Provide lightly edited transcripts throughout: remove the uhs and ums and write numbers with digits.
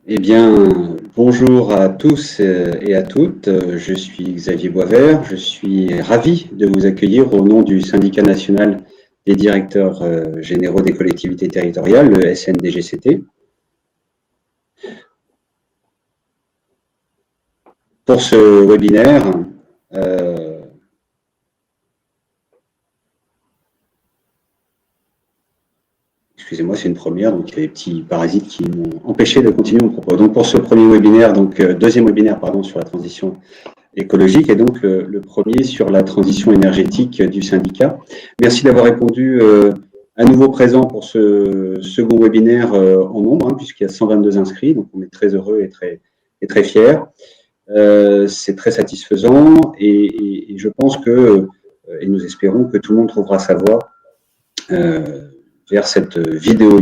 Eh bien, bonjour à tous et à toutes. Je suis Xavier Boisvert. Je suis ravi de vous accueillir au nom du Syndicat national des directeurs généraux des collectivités territoriales, le SNDGCT, pour ce webinaire. Excusez-moi, c'est une première, donc il y a des petits parasites qui m'ont empêché de continuer mon propos. Donc pour ce premier webinaire, deuxième webinaire, pardon, sur la transition écologique et donc le premier sur la transition énergétique du syndicat. Merci d'avoir répondu à nouveau présent pour ce second webinaire en nombre, puisqu'il y a 122 inscrits, donc on est très heureux et très fiers. C'est très satisfaisant et je pense que, et nous espérons que tout le monde trouvera sa voie vers cette vidéo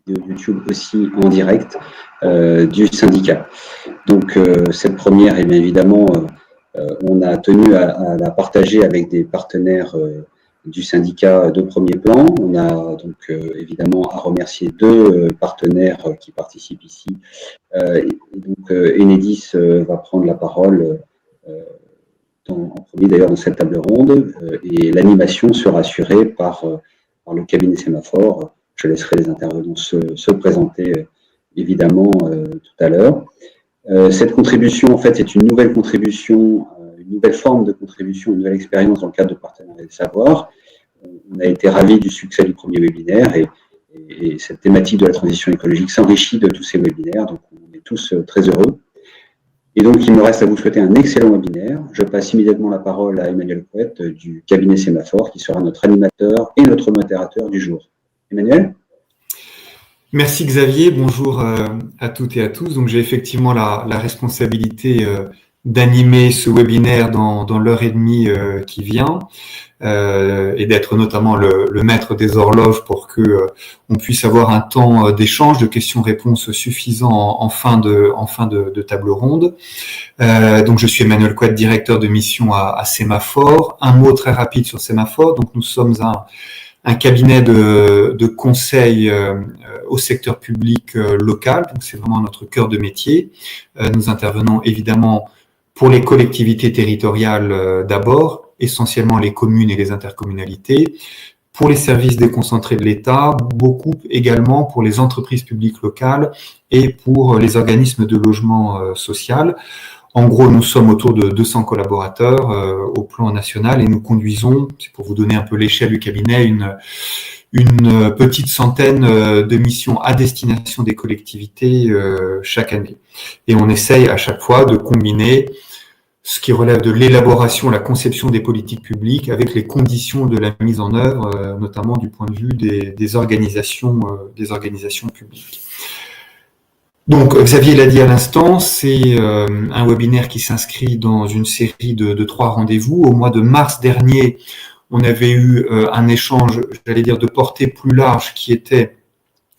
YouTube aussi en direct du syndicat. Donc cette première, et bien évidemment, on a tenu à la partager avec des partenaires du syndicat de premier plan. On a donc évidemment à remercier deux partenaires qui participent ici. Donc Enedis va prendre la parole en premier d'ailleurs dans cette table ronde et l'animation sera assurée par le cabinet Sémaphore. Je laisserai les intervenants se présenter évidemment tout à l'heure. Cette contribution, en fait, est une nouvelle contribution, une nouvelle forme de contribution, une nouvelle expérience dans le cadre de Partenariat des Savoirs. On a été ravis du succès du premier webinaire et cette thématique de la transition écologique s'enrichit de tous ces webinaires, donc on est tous très heureux. Et donc, il me reste à vous souhaiter un excellent webinaire. Je passe immédiatement la parole à Emmanuel Couette du cabinet Sémaphore, qui sera notre animateur et notre modérateur du jour. Emmanuel ? Merci Xavier, bonjour à toutes et à tous. Donc j'ai effectivement la responsabilité d'animer ce webinaire dans l'heure et demie qui vient et d'être notamment le maître des horloges pour que on puisse avoir un temps d'échange, de questions-réponses suffisant en fin de table ronde. Donc je suis Emmanuel Couette, directeur de mission à Sémaphore. Un mot très rapide sur Sémaphore. Donc nous sommes un cabinet de conseil au secteur public local, donc c'est vraiment notre cœur de métier. Nous intervenons évidemment pour les collectivités territoriales d'abord, essentiellement les communes et les intercommunalités, pour les services déconcentrés de l'État, beaucoup également pour les entreprises publiques locales et pour les organismes de logement social. En gros, nous sommes autour de 200 collaborateurs au plan national et nous conduisons, c'est pour vous donner un peu l'échelle du cabinet, une petite centaine de missions à destination des collectivités chaque année. Et on essaye à chaque fois de combiner ce qui relève de l'élaboration, la conception des politiques publiques avec les conditions de la mise en œuvre, notamment du point de vue des organisations publiques. Donc, Xavier l'a dit à l'instant, c'est un webinaire qui s'inscrit dans une série de 3 rendez-vous. Au mois de mars dernier, on avait eu un échange, j'allais dire, de portée plus large qui était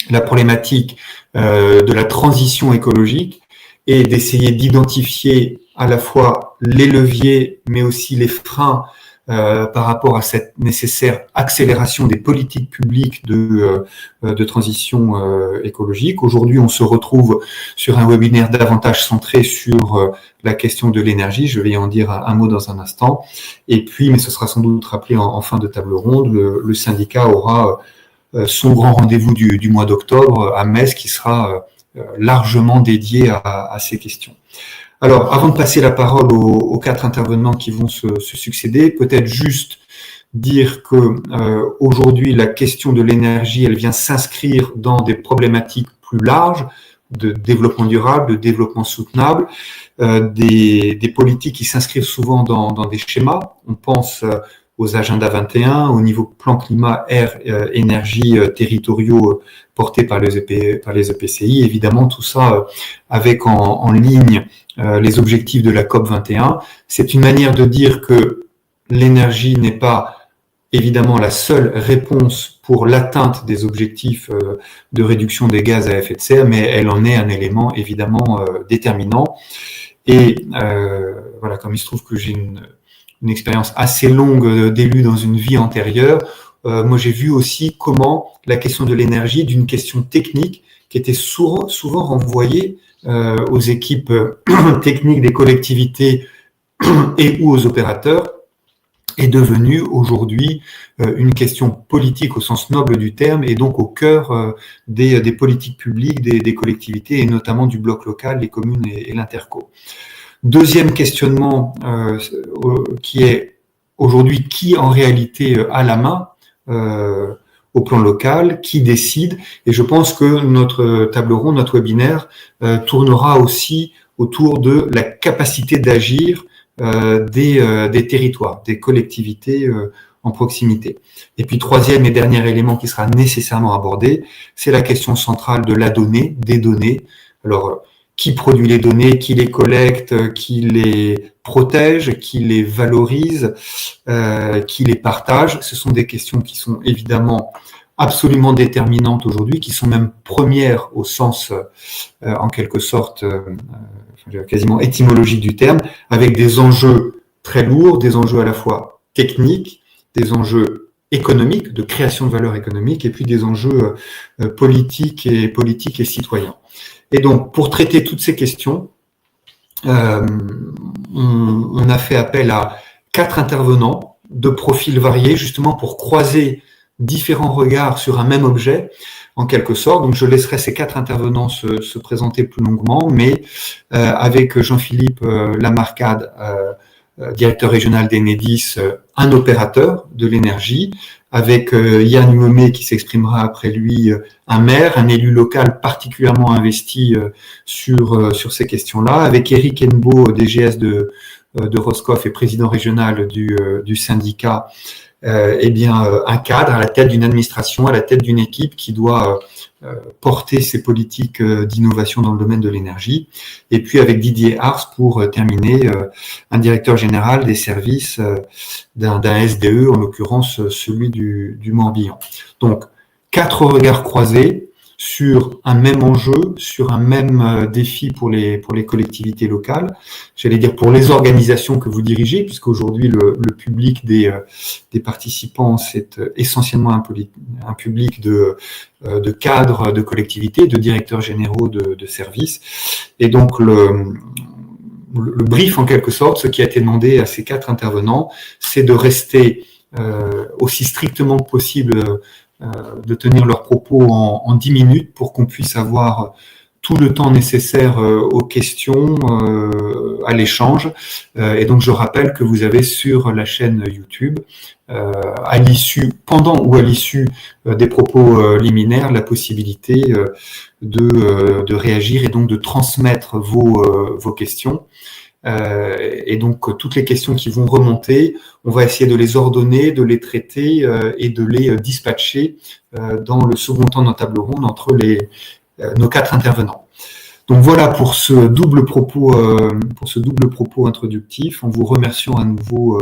la problématique de la transition écologique et d'essayer d'identifier à la fois les leviers mais aussi les freins par rapport à cette nécessaire accélération des politiques publiques de transition écologique. Aujourd'hui, on se retrouve sur un webinaire davantage centré sur la question de l'énergie. Je vais en dire un mot dans un instant. Et puis, mais ce sera sans doute rappelé en fin de table ronde, le syndicat aura son grand rendez-vous du mois d'octobre à Metz qui sera largement dédié à ces questions. Alors, avant de passer la parole aux 4 intervenants qui vont se succéder, peut-être juste dire que aujourd'hui, la question de l'énergie, elle vient s'inscrire dans des problématiques plus larges de développement durable, de développement soutenable, des politiques qui s'inscrivent souvent dans des schémas. On pense aux agendas 21, au niveau plan climat, air, énergie territoriaux portés par les EPCI. Évidemment, tout ça avec en ligne les objectifs de la COP 21. C'est une manière de dire que l'énergie n'est pas évidemment la seule réponse pour l'atteinte des objectifs de réduction des gaz à effet de serre, mais elle en est un élément évidemment déterminant. Et voilà, comme il se trouve que j'ai une expérience assez longue d'élu dans une vie antérieure, moi j'ai vu aussi comment la question de l'énergie, d'une question technique qui était souvent renvoyé aux équipes techniques des collectivités et ou aux opérateurs, est devenue aujourd'hui une question politique au sens noble du terme et donc au cœur des politiques publiques des collectivités et notamment du bloc local, les communes et l'interco. Deuxième questionnement qui est aujourd'hui qui en réalité a la main au plan local, qui décide, et je pense que notre table ronde, notre webinaire tournera aussi autour de la capacité d'agir des territoires, des collectivités en proximité. Et puis troisième et dernier élément qui sera nécessairement abordé, c'est la question centrale de la donnée, des données. Alors, qui produit les données, qui les collecte, qui les protège, qui les valorise, qui les partage. Ce sont des questions qui sont évidemment absolument déterminantes aujourd'hui, qui sont même premières au sens, en quelque sorte, quasiment étymologique du terme, avec des enjeux très lourds, des enjeux à la fois techniques, des enjeux économiques, de création de valeur économique, et puis des enjeux politiques et citoyens. Et donc, pour traiter toutes ces questions, on a fait appel à 4 intervenants de profils variés, justement pour croiser différents regards sur un même objet, en quelque sorte. Donc, je laisserai ces 4 intervenants se présenter plus longuement, mais avec Jean-Philippe Lamarcade, directeur régional d'Enedis, un opérateur de l'énergie, avec Yann Huomé qui s'exprimera après lui, un maire, un élu local particulièrement investi sur ces questions-là, avec Eric Hennebeau, DGS de Roscoff et président régional du syndicat, un cadre à la tête d'une administration, à la tête d'une équipe qui doit porter ces politiques d'innovation dans le domaine de l'énergie. Et puis avec Didier Ars pour terminer, un directeur général des services d'un SDE, en l'occurrence celui du Morbihan. Donc 4 regards croisés sur un même enjeu, sur un même défi pour les collectivités locales, j'allais dire pour les organisations que vous dirigez, puisqu'aujourd'hui le public des participants, c'est essentiellement un public de cadres de collectivités, de directeurs généraux de services. Et donc le brief en quelque sorte, ce qui a été demandé à ces 4 intervenants, c'est de rester aussi strictement que possible, de tenir leurs propos en 10 minutes pour qu'on puisse avoir tout le temps nécessaire aux questions, à l'échange. Et donc, je rappelle que vous avez sur la chaîne YouTube, à l'issue, pendant ou à l'issue des propos liminaires, la possibilité de réagir et donc de transmettre vos questions. Et donc, toutes les questions qui vont remonter, on va essayer de les ordonner, de les traiter et de les dispatcher dans le second temps de notre table ronde entre nos 4 intervenants. Donc voilà pour ce double propos introductif, en vous remerciant à nouveau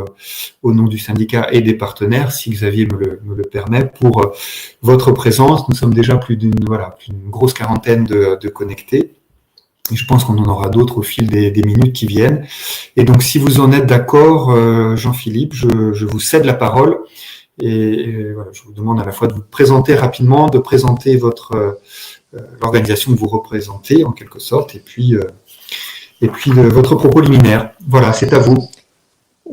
au nom du syndicat et des partenaires, si Xavier me le permet, pour votre présence. Nous sommes déjà plus d'une grosse quarantaine de connectés. Et je pense qu'on en aura d'autres au fil des minutes qui viennent. Et donc, si vous en êtes d'accord, Jean-Philippe, je vous cède la parole. Et voilà, je vous demande à la fois de vous présenter rapidement, de présenter l'organisation que vous représentez, en quelque sorte, et puis votre propos liminaire. Voilà, c'est à vous.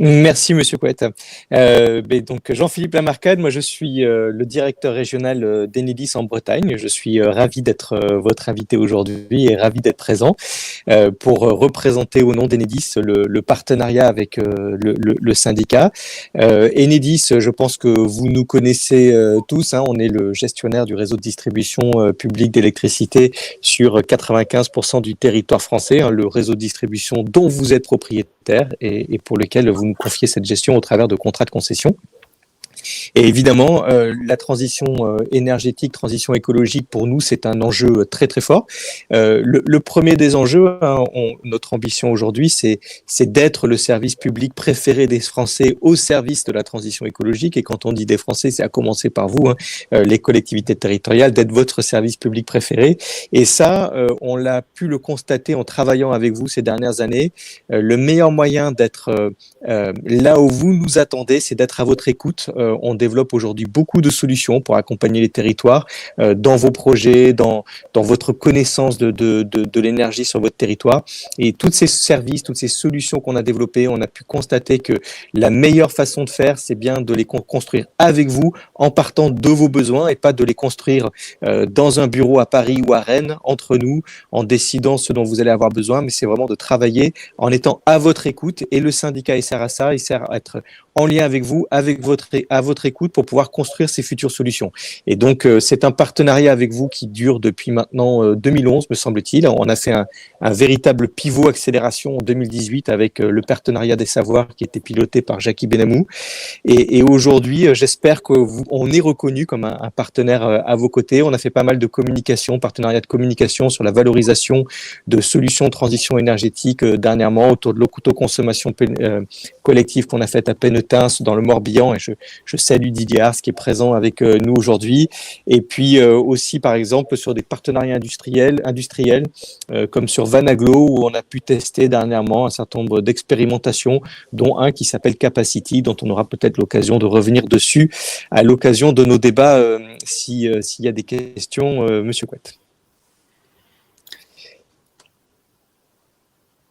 Merci, Monsieur Couette. Donc, Jean-Philippe Lamarcade, moi je suis le directeur régional d'Enedis en Bretagne. Je suis ravi d'être votre invité aujourd'hui et ravi d'être présent pour représenter au nom d'Enedis le partenariat avec le syndicat. Enedis, je pense que vous nous connaissez tous. On est le gestionnaire du réseau de distribution publique d'électricité sur 95% du territoire français, le réseau de distribution dont vous êtes propriétaire et pour lequel vous nous confiez cette gestion au travers de contrats de concession. Et évidemment, la transition énergétique, transition écologique, pour nous, c'est un enjeu très très fort. Le premier des enjeux, notre ambition aujourd'hui, c'est d'être le service public préféré des Français au service de la transition écologique. Et quand on dit des Français, c'est à commencer par vous, les collectivités territoriales, d'être votre service public préféré. Et ça, on l'a pu le constater en travaillant avec vous ces dernières années. Le meilleur moyen d'être là où vous nous attendez, c'est d'être à votre écoute. On développe développe aujourd'hui beaucoup de solutions pour accompagner les territoires dans vos projets, dans votre connaissance de l'énergie sur votre territoire. Et tous ces services, toutes ces solutions qu'on a développées, on a pu constater que la meilleure façon de faire, c'est bien de les construire avec vous, en partant de vos besoins et pas de les construire dans un bureau à Paris ou à Rennes, entre nous, en décidant ce dont vous allez avoir besoin, mais c'est vraiment de travailler en étant à votre écoute. Et le syndicat, il sert à ça, il sert à être en lien avec vous, à votre écoute pour pouvoir construire ces futures solutions. Et donc, c'est un partenariat avec vous qui dure depuis maintenant 2011, me semble-t-il. On a fait un véritable pivot accélération en 2018 avec le partenariat des savoirs qui était piloté par Jackie Benamou. Et aujourd'hui, j'espère qu'on est reconnu comme un partenaire à vos côtés. On a fait pas mal de communication, partenariat de communication sur la valorisation de solutions de transition énergétique dernièrement autour de l'autoconsommation collective qu'on a faite à Penetins dans le Morbihan. Et je salue Didier Ars qui est présent avec nous aujourd'hui. Et puis aussi, par exemple, sur des partenariats industriels comme sur Vanaglo, où on a pu tester dernièrement un certain nombre d'expérimentations, dont un qui s'appelle Capacity, dont on aura peut-être l'occasion de revenir dessus à l'occasion de nos débats, s'il y a des questions, Monsieur Couette.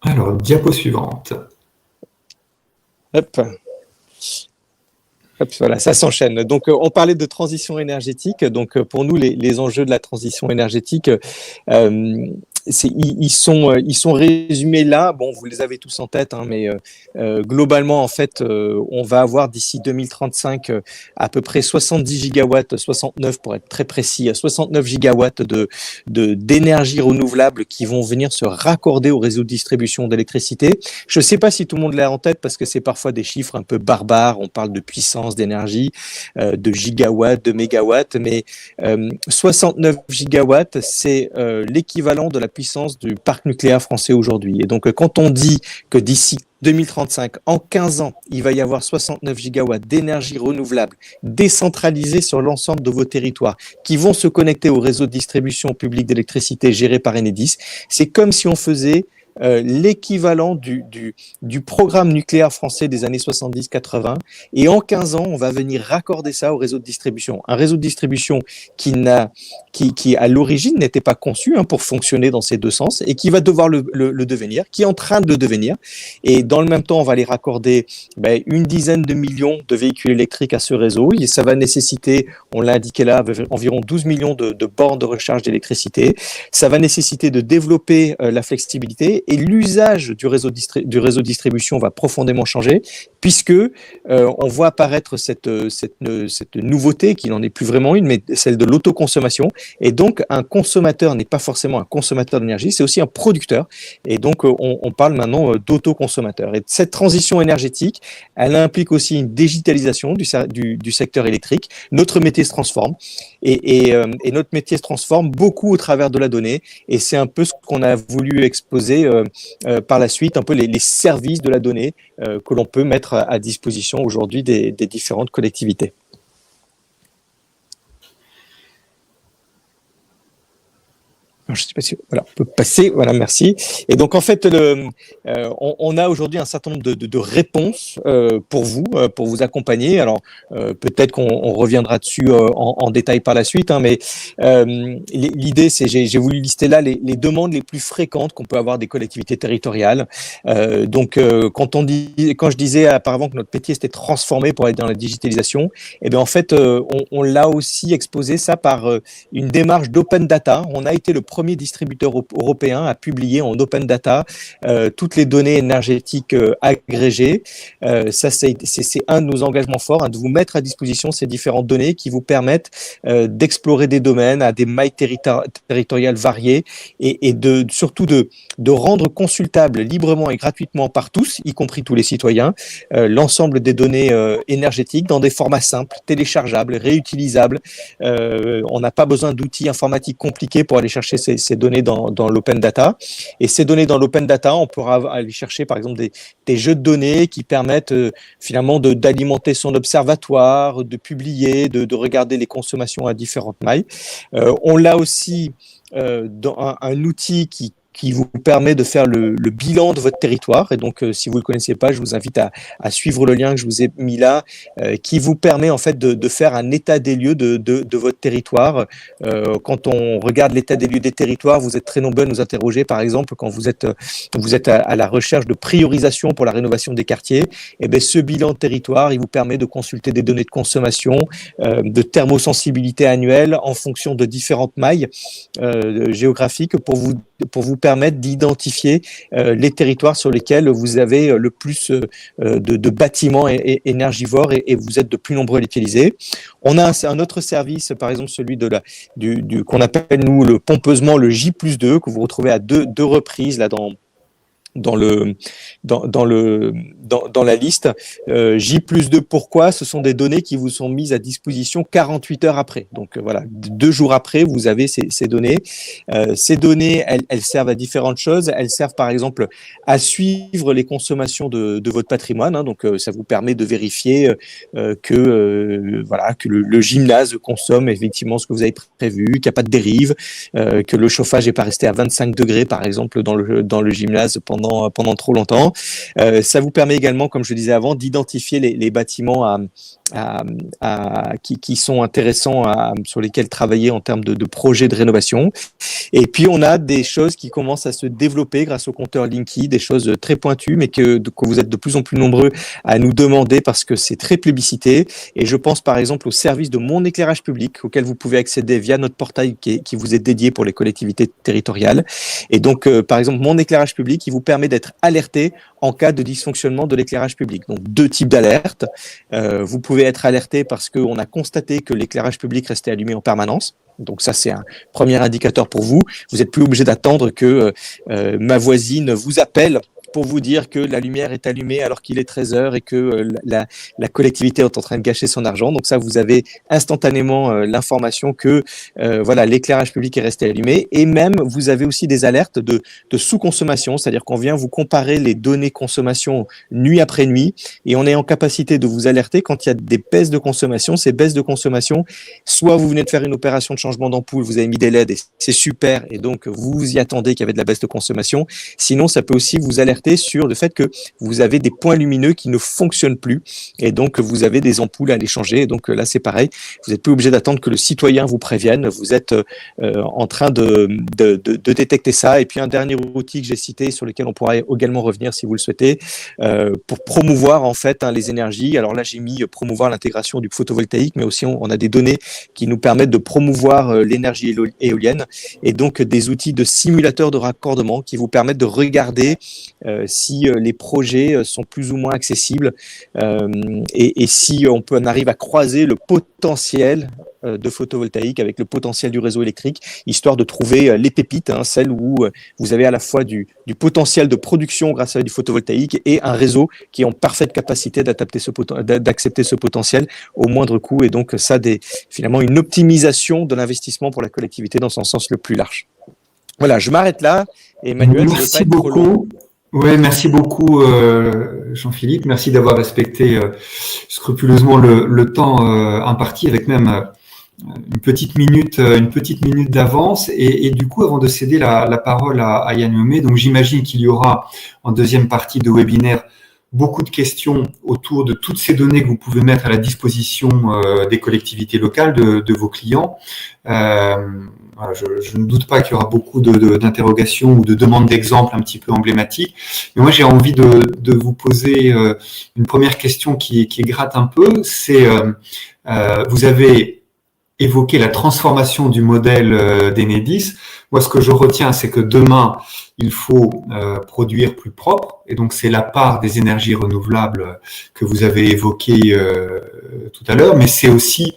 Alors, diapo suivante. Hop, voilà, ça s'enchaîne. Donc, on parlait de transition énergétique. Donc, pour nous, les enjeux de la transition énergétique, ils sont résumés là. Bon, vous les avez tous en tête, hein, mais globalement, en fait, on va avoir d'ici 2035 à peu près 70 gigawatts, 69 pour être très précis, 69 gigawatts d'énergie renouvelable qui vont venir se raccorder au réseau de distribution d'électricité. Je ne sais pas si tout le monde l'a en tête parce que c'est parfois des chiffres un peu barbares. On parle de puissance d'énergie, de gigawatts, de mégawatts, mais 69 gigawatts, c'est l'équivalent de la puissance du parc nucléaire français aujourd'hui. Et donc, quand on dit que d'ici 2035, en 15 ans, il va y avoir 69 gigawatts d'énergie renouvelable décentralisée sur l'ensemble de vos territoires qui vont se connecter au réseau de distribution publique d'électricité géré par Enedis, c'est comme si on faisait l'équivalent du programme nucléaire français des années 70-80. Et en 15 ans, on va venir raccorder ça au réseau de distribution. Un réseau de distribution qui à l'origine n'était pas conçu pour fonctionner dans ces deux sens et qui va devoir le devenir, qui est en train de le devenir. Et dans le même temps, on va les raccorder une dizaine de millions de véhicules électriques à ce réseau. Et ça va nécessiter, on l'a indiqué là, environ 12 millions de bornes de recharge d'électricité. Ça va nécessiter de développer la flexibilité. Et l'usage du réseau de distribution va profondément changer, puisque on voit apparaître cette nouveauté, qui n'en est plus vraiment une, mais celle de l'autoconsommation. Et donc, un consommateur n'est pas forcément un consommateur d'énergie, c'est aussi un producteur. Et donc, on parle maintenant d'autoconsommateur. Et cette transition énergétique, elle implique aussi une digitalisation du secteur électrique. Notre métier se transforme. Et notre métier se transforme beaucoup au travers de la donnée. Et c'est un peu ce qu'on a voulu exposer par la suite, un peu les services de la donnée que l'on peut mettre à disposition aujourd'hui des différentes collectivités. Je sais pas si voilà, on peut passer. Voilà, merci. Et donc en fait, on a aujourd'hui un certain nombre de réponses pour vous accompagner. Alors peut-être qu'on reviendra dessus en détail par la suite, mais l'idée c'est j'ai voulu lister là les demandes les plus fréquentes qu'on peut avoir des collectivités territoriales. Donc quand je disais auparavant que notre métier s'était transformé pour être dans la digitalisation, et bien en fait on l'a aussi exposé ça par une démarche d'open data. On a été le premier distributeur européen à publier en open data toutes les données énergétiques agrégées. Ça, c'est un de nos engagements forts, de vous mettre à disposition ces différentes données qui vous permettent d'explorer des domaines à des mailles territoriales variées et surtout de rendre consultable librement et gratuitement par tous, y compris tous les citoyens, l'ensemble des données énergétiques dans des formats simples, téléchargeables, réutilisables. On n'a pas besoin d'outils informatiques compliqués pour aller chercher ces données dans l'open data. Et ces données dans l'open data, on pourra aller chercher par exemple des jeux de données qui permettent finalement d'alimenter son observatoire, de publier, de regarder les consommations à différentes mailles. On l'a aussi dans un outil qui vous permet de faire le bilan de votre territoire. Et donc, si vous ne le connaissez pas, je vous invite à suivre le lien que je vous ai mis là, qui vous permet en fait de faire un état des lieux de votre territoire. Quand on regarde l'état des lieux des territoires, vous êtes très nombreux à nous interroger, par exemple, quand vous êtes à la recherche de priorisation pour la rénovation des quartiers. Et bien, ce bilan de territoire, il vous permet de consulter des données de consommation, de thermosensibilité annuelle en fonction de différentes mailles géographiques pour vous permettre d'identifier les territoires sur lesquels vous avez le plus de bâtiments énergivores et vous êtes de plus nombreux à l'utiliser. On a un autre service, par exemple celui qu'on appelle nous pompeusement le J+2, que vous retrouvez à deux reprises là dans la liste. J+2, pourquoi? Ce sont des données qui vous sont mises à disposition 48 heures après. Donc voilà, 2 jours après, vous avez ces données. Ces données, elles servent à différentes choses. Elles servent par exemple à suivre les consommations de votre patrimoine. Hein. Donc ça vous permet de vérifier que le gymnase consomme effectivement ce que vous avez prévu, qu'il n'y a pas de dérive, que le chauffage n'est pas resté à 25 degrés par exemple dans le gymnase pendant trop longtemps. Ça vous permet également, comme je le disais avant, d'identifier les bâtiments qui sont intéressants sur lesquels travailler en termes de projets de rénovation. Et puis, on a des choses qui commencent à se développer grâce au compteur Linky, des choses très pointues, mais que vous êtes de plus en plus nombreux à nous demander parce que c'est très plébiscité. Et je pense par exemple au service de Mon Éclairage Public, auquel vous pouvez accéder via notre portail qui vous est dédié pour les collectivités territoriales. Et donc, par exemple, Mon Éclairage Public, qui vous permet d'être alerté en cas de dysfonctionnement de l'éclairage public. Donc, 2 types d'alertes. Vous pouvez être alerté parce qu'on a constaté que l'éclairage public restait allumé en permanence. Donc ça, c'est un premier indicateur pour vous. Vous n'êtes plus obligé d'attendre que ma voisine vous appelle pour vous dire que la lumière est allumée alors qu'il est 13 heures et que la collectivité est en train de gâcher son argent. Donc ça, vous avez instantanément l'information que l'éclairage public est resté allumé. Et même, vous avez aussi des alertes de sous-consommation, c'est-à-dire qu'on vient vous comparer les données consommation nuit après nuit et on est en capacité de vous alerter quand il y a des baisses de consommation. Ces baisses de consommation, soit vous venez de faire une opération de changement d'ampoule, vous avez mis des LED et c'est super et donc vous vous y attendez qu'il y avait de la baisse de consommation. Sinon, ça peut aussi vous alerter sur le fait que vous avez des points lumineux qui ne fonctionnent plus et donc vous avez des ampoules à aller changer. Et donc là, c'est pareil. Vous n'êtes plus obligé d'attendre que le citoyen vous prévienne. Vous êtes en train de détecter ça. Et puis un dernier outil que j'ai cité sur lequel on pourra également revenir si vous le souhaitez pour promouvoir en fait les énergies. Alors là, j'ai mis promouvoir l'intégration du photovoltaïque, mais aussi on a des données qui nous permettent de promouvoir l'énergie éolienne et donc des outils de simulateurs de raccordement qui vous permettent de regarder si les projets sont plus ou moins accessibles et si on arrive à croiser le potentiel de photovoltaïque avec le potentiel du réseau électrique, histoire de trouver les pépites, celles où vous avez à la fois du potentiel de production grâce à du photovoltaïque et un réseau qui est en parfaite capacité d'accepter ce potentiel au moindre coût. Et donc ça, finalement, une optimisation de l'investissement pour la collectivité dans son sens le plus large. Voilà, je m'arrête là. Emmanuel, merci beaucoup. Oui, merci beaucoup Jean-Philippe. Merci d'avoir respecté scrupuleusement le temps imparti avec même une petite minute d'avance. Et du coup, avant de céder la parole à Yann Lemay, donc j'imagine qu'il y aura en deuxième partie de webinaire beaucoup de questions autour de toutes ces données que vous pouvez mettre à la disposition des collectivités locales, de vos clients. Je ne doute pas qu'il y aura beaucoup d'interrogations ou de demandes d'exemples un petit peu emblématiques. Mais moi, j'ai envie de vous poser une première question qui gratte un peu. C'est, vous avez évoqué la transformation du modèle d'Enedis. Moi, ce que je retiens, c'est que demain, il faut produire plus propre. Et donc, c'est la part des énergies renouvelables que vous avez évoquée tout à l'heure. Mais c'est aussi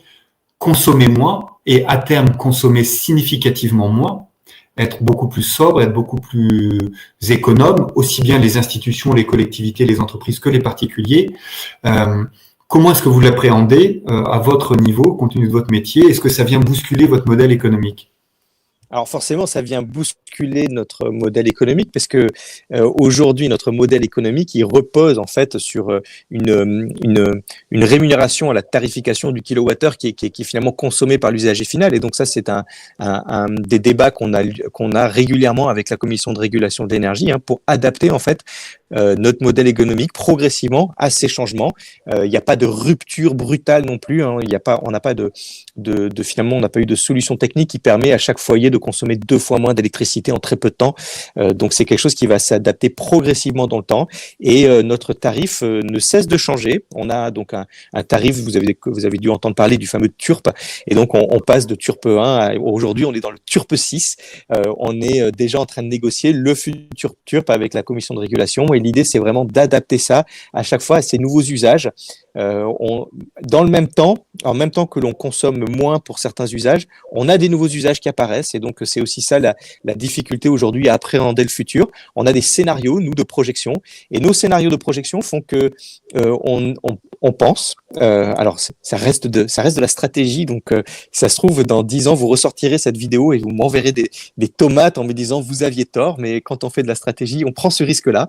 consommer moins et à terme consommer significativement moins, être beaucoup plus sobre, être beaucoup plus économe, aussi bien les institutions, les collectivités, les entreprises que les particuliers. Comment est-ce que vous l'appréhendez à votre niveau, compte tenu de votre métier? Est-ce que ça vient bousculer votre modèle économique? Alors forcément, ça vient bousculer notre modèle économique parce que aujourd'hui, notre modèle économique, il repose en fait sur une rémunération à la tarification du kilowattheure qui est finalement consommé par l'usager final. Et donc ça, c'est un des débats qu'on a régulièrement avec la Commission de régulation de l'énergie, pour adapter en fait notre modèle économique progressivement à ces changements. Il n'y a pas de rupture brutale non plus. On n'a pas finalement, on n'a pas eu de solution technique qui permet à chaque foyer de consommer 2 fois moins d'électricité en très peu de temps. Donc c'est quelque chose qui va s'adapter progressivement dans le temps. Et notre tarif ne cesse de changer. On a donc un tarif, vous avez dû entendre parler du fameux TURP. Et donc on passe de TURP 1 à aujourd'hui, on est dans le TURP 6. On est déjà en train de négocier le futur TURP avec la commission de régulation. Et l'idée, c'est vraiment d'adapter ça à chaque fois à ces nouveaux usages. Dans le même temps, en même temps que l'on consomme moins pour certains usages, on a des nouveaux usages qui apparaissent, et donc c'est aussi ça la difficulté aujourd'hui à appréhender le futur. On a des scénarios, nous, de projection, et nos scénarios de projection font que on pense. Alors ça reste de la stratégie, donc ça se trouve dans 10 ans vous ressortirez cette vidéo et vous m'enverrez des tomates en me disant vous aviez tort, mais quand on fait de la stratégie, on prend ce risque-là.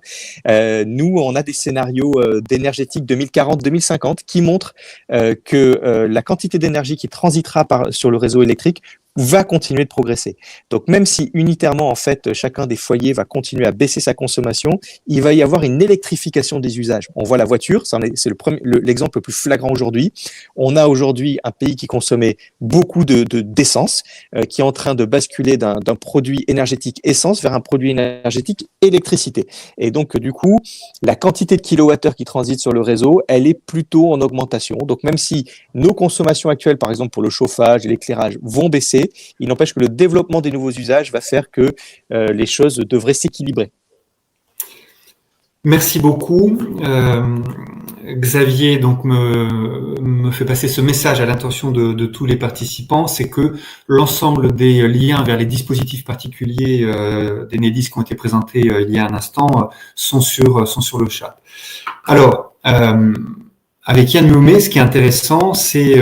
Nous, on a des scénarios d'énergétique 2040-2050 qui montrent que la quantité d'énergie qui transitera sur le réseau électrique va continuer de progresser. Donc même si unitairement en fait chacun des foyers va continuer à baisser sa consommation, il va y avoir une électrification des usages. On voit la voiture, c'est l'exemple le plus flagrant aujourd'hui. On a aujourd'hui un pays qui consommait beaucoup d'essence, qui est en train de basculer d'un produit énergétique essence vers un produit énergétique électricité. Et donc du coup, la quantité de kilowattheures qui transitent sur le réseau, elle est plutôt en augmentation. Donc même si nos consommations actuelles, par exemple pour le chauffage et l'éclairage, vont baisser, il n'empêche que le développement des nouveaux usages va faire que les choses devraient s'équilibrer. Merci beaucoup. Xavier donc me fait passer ce message à l'intention de tous les participants, c'est que l'ensemble des liens vers les dispositifs particuliers d'Enedis qui ont été présentés il y a un instant sont sur le chat. Alors, avec Yann Loumet, ce qui est intéressant, c'est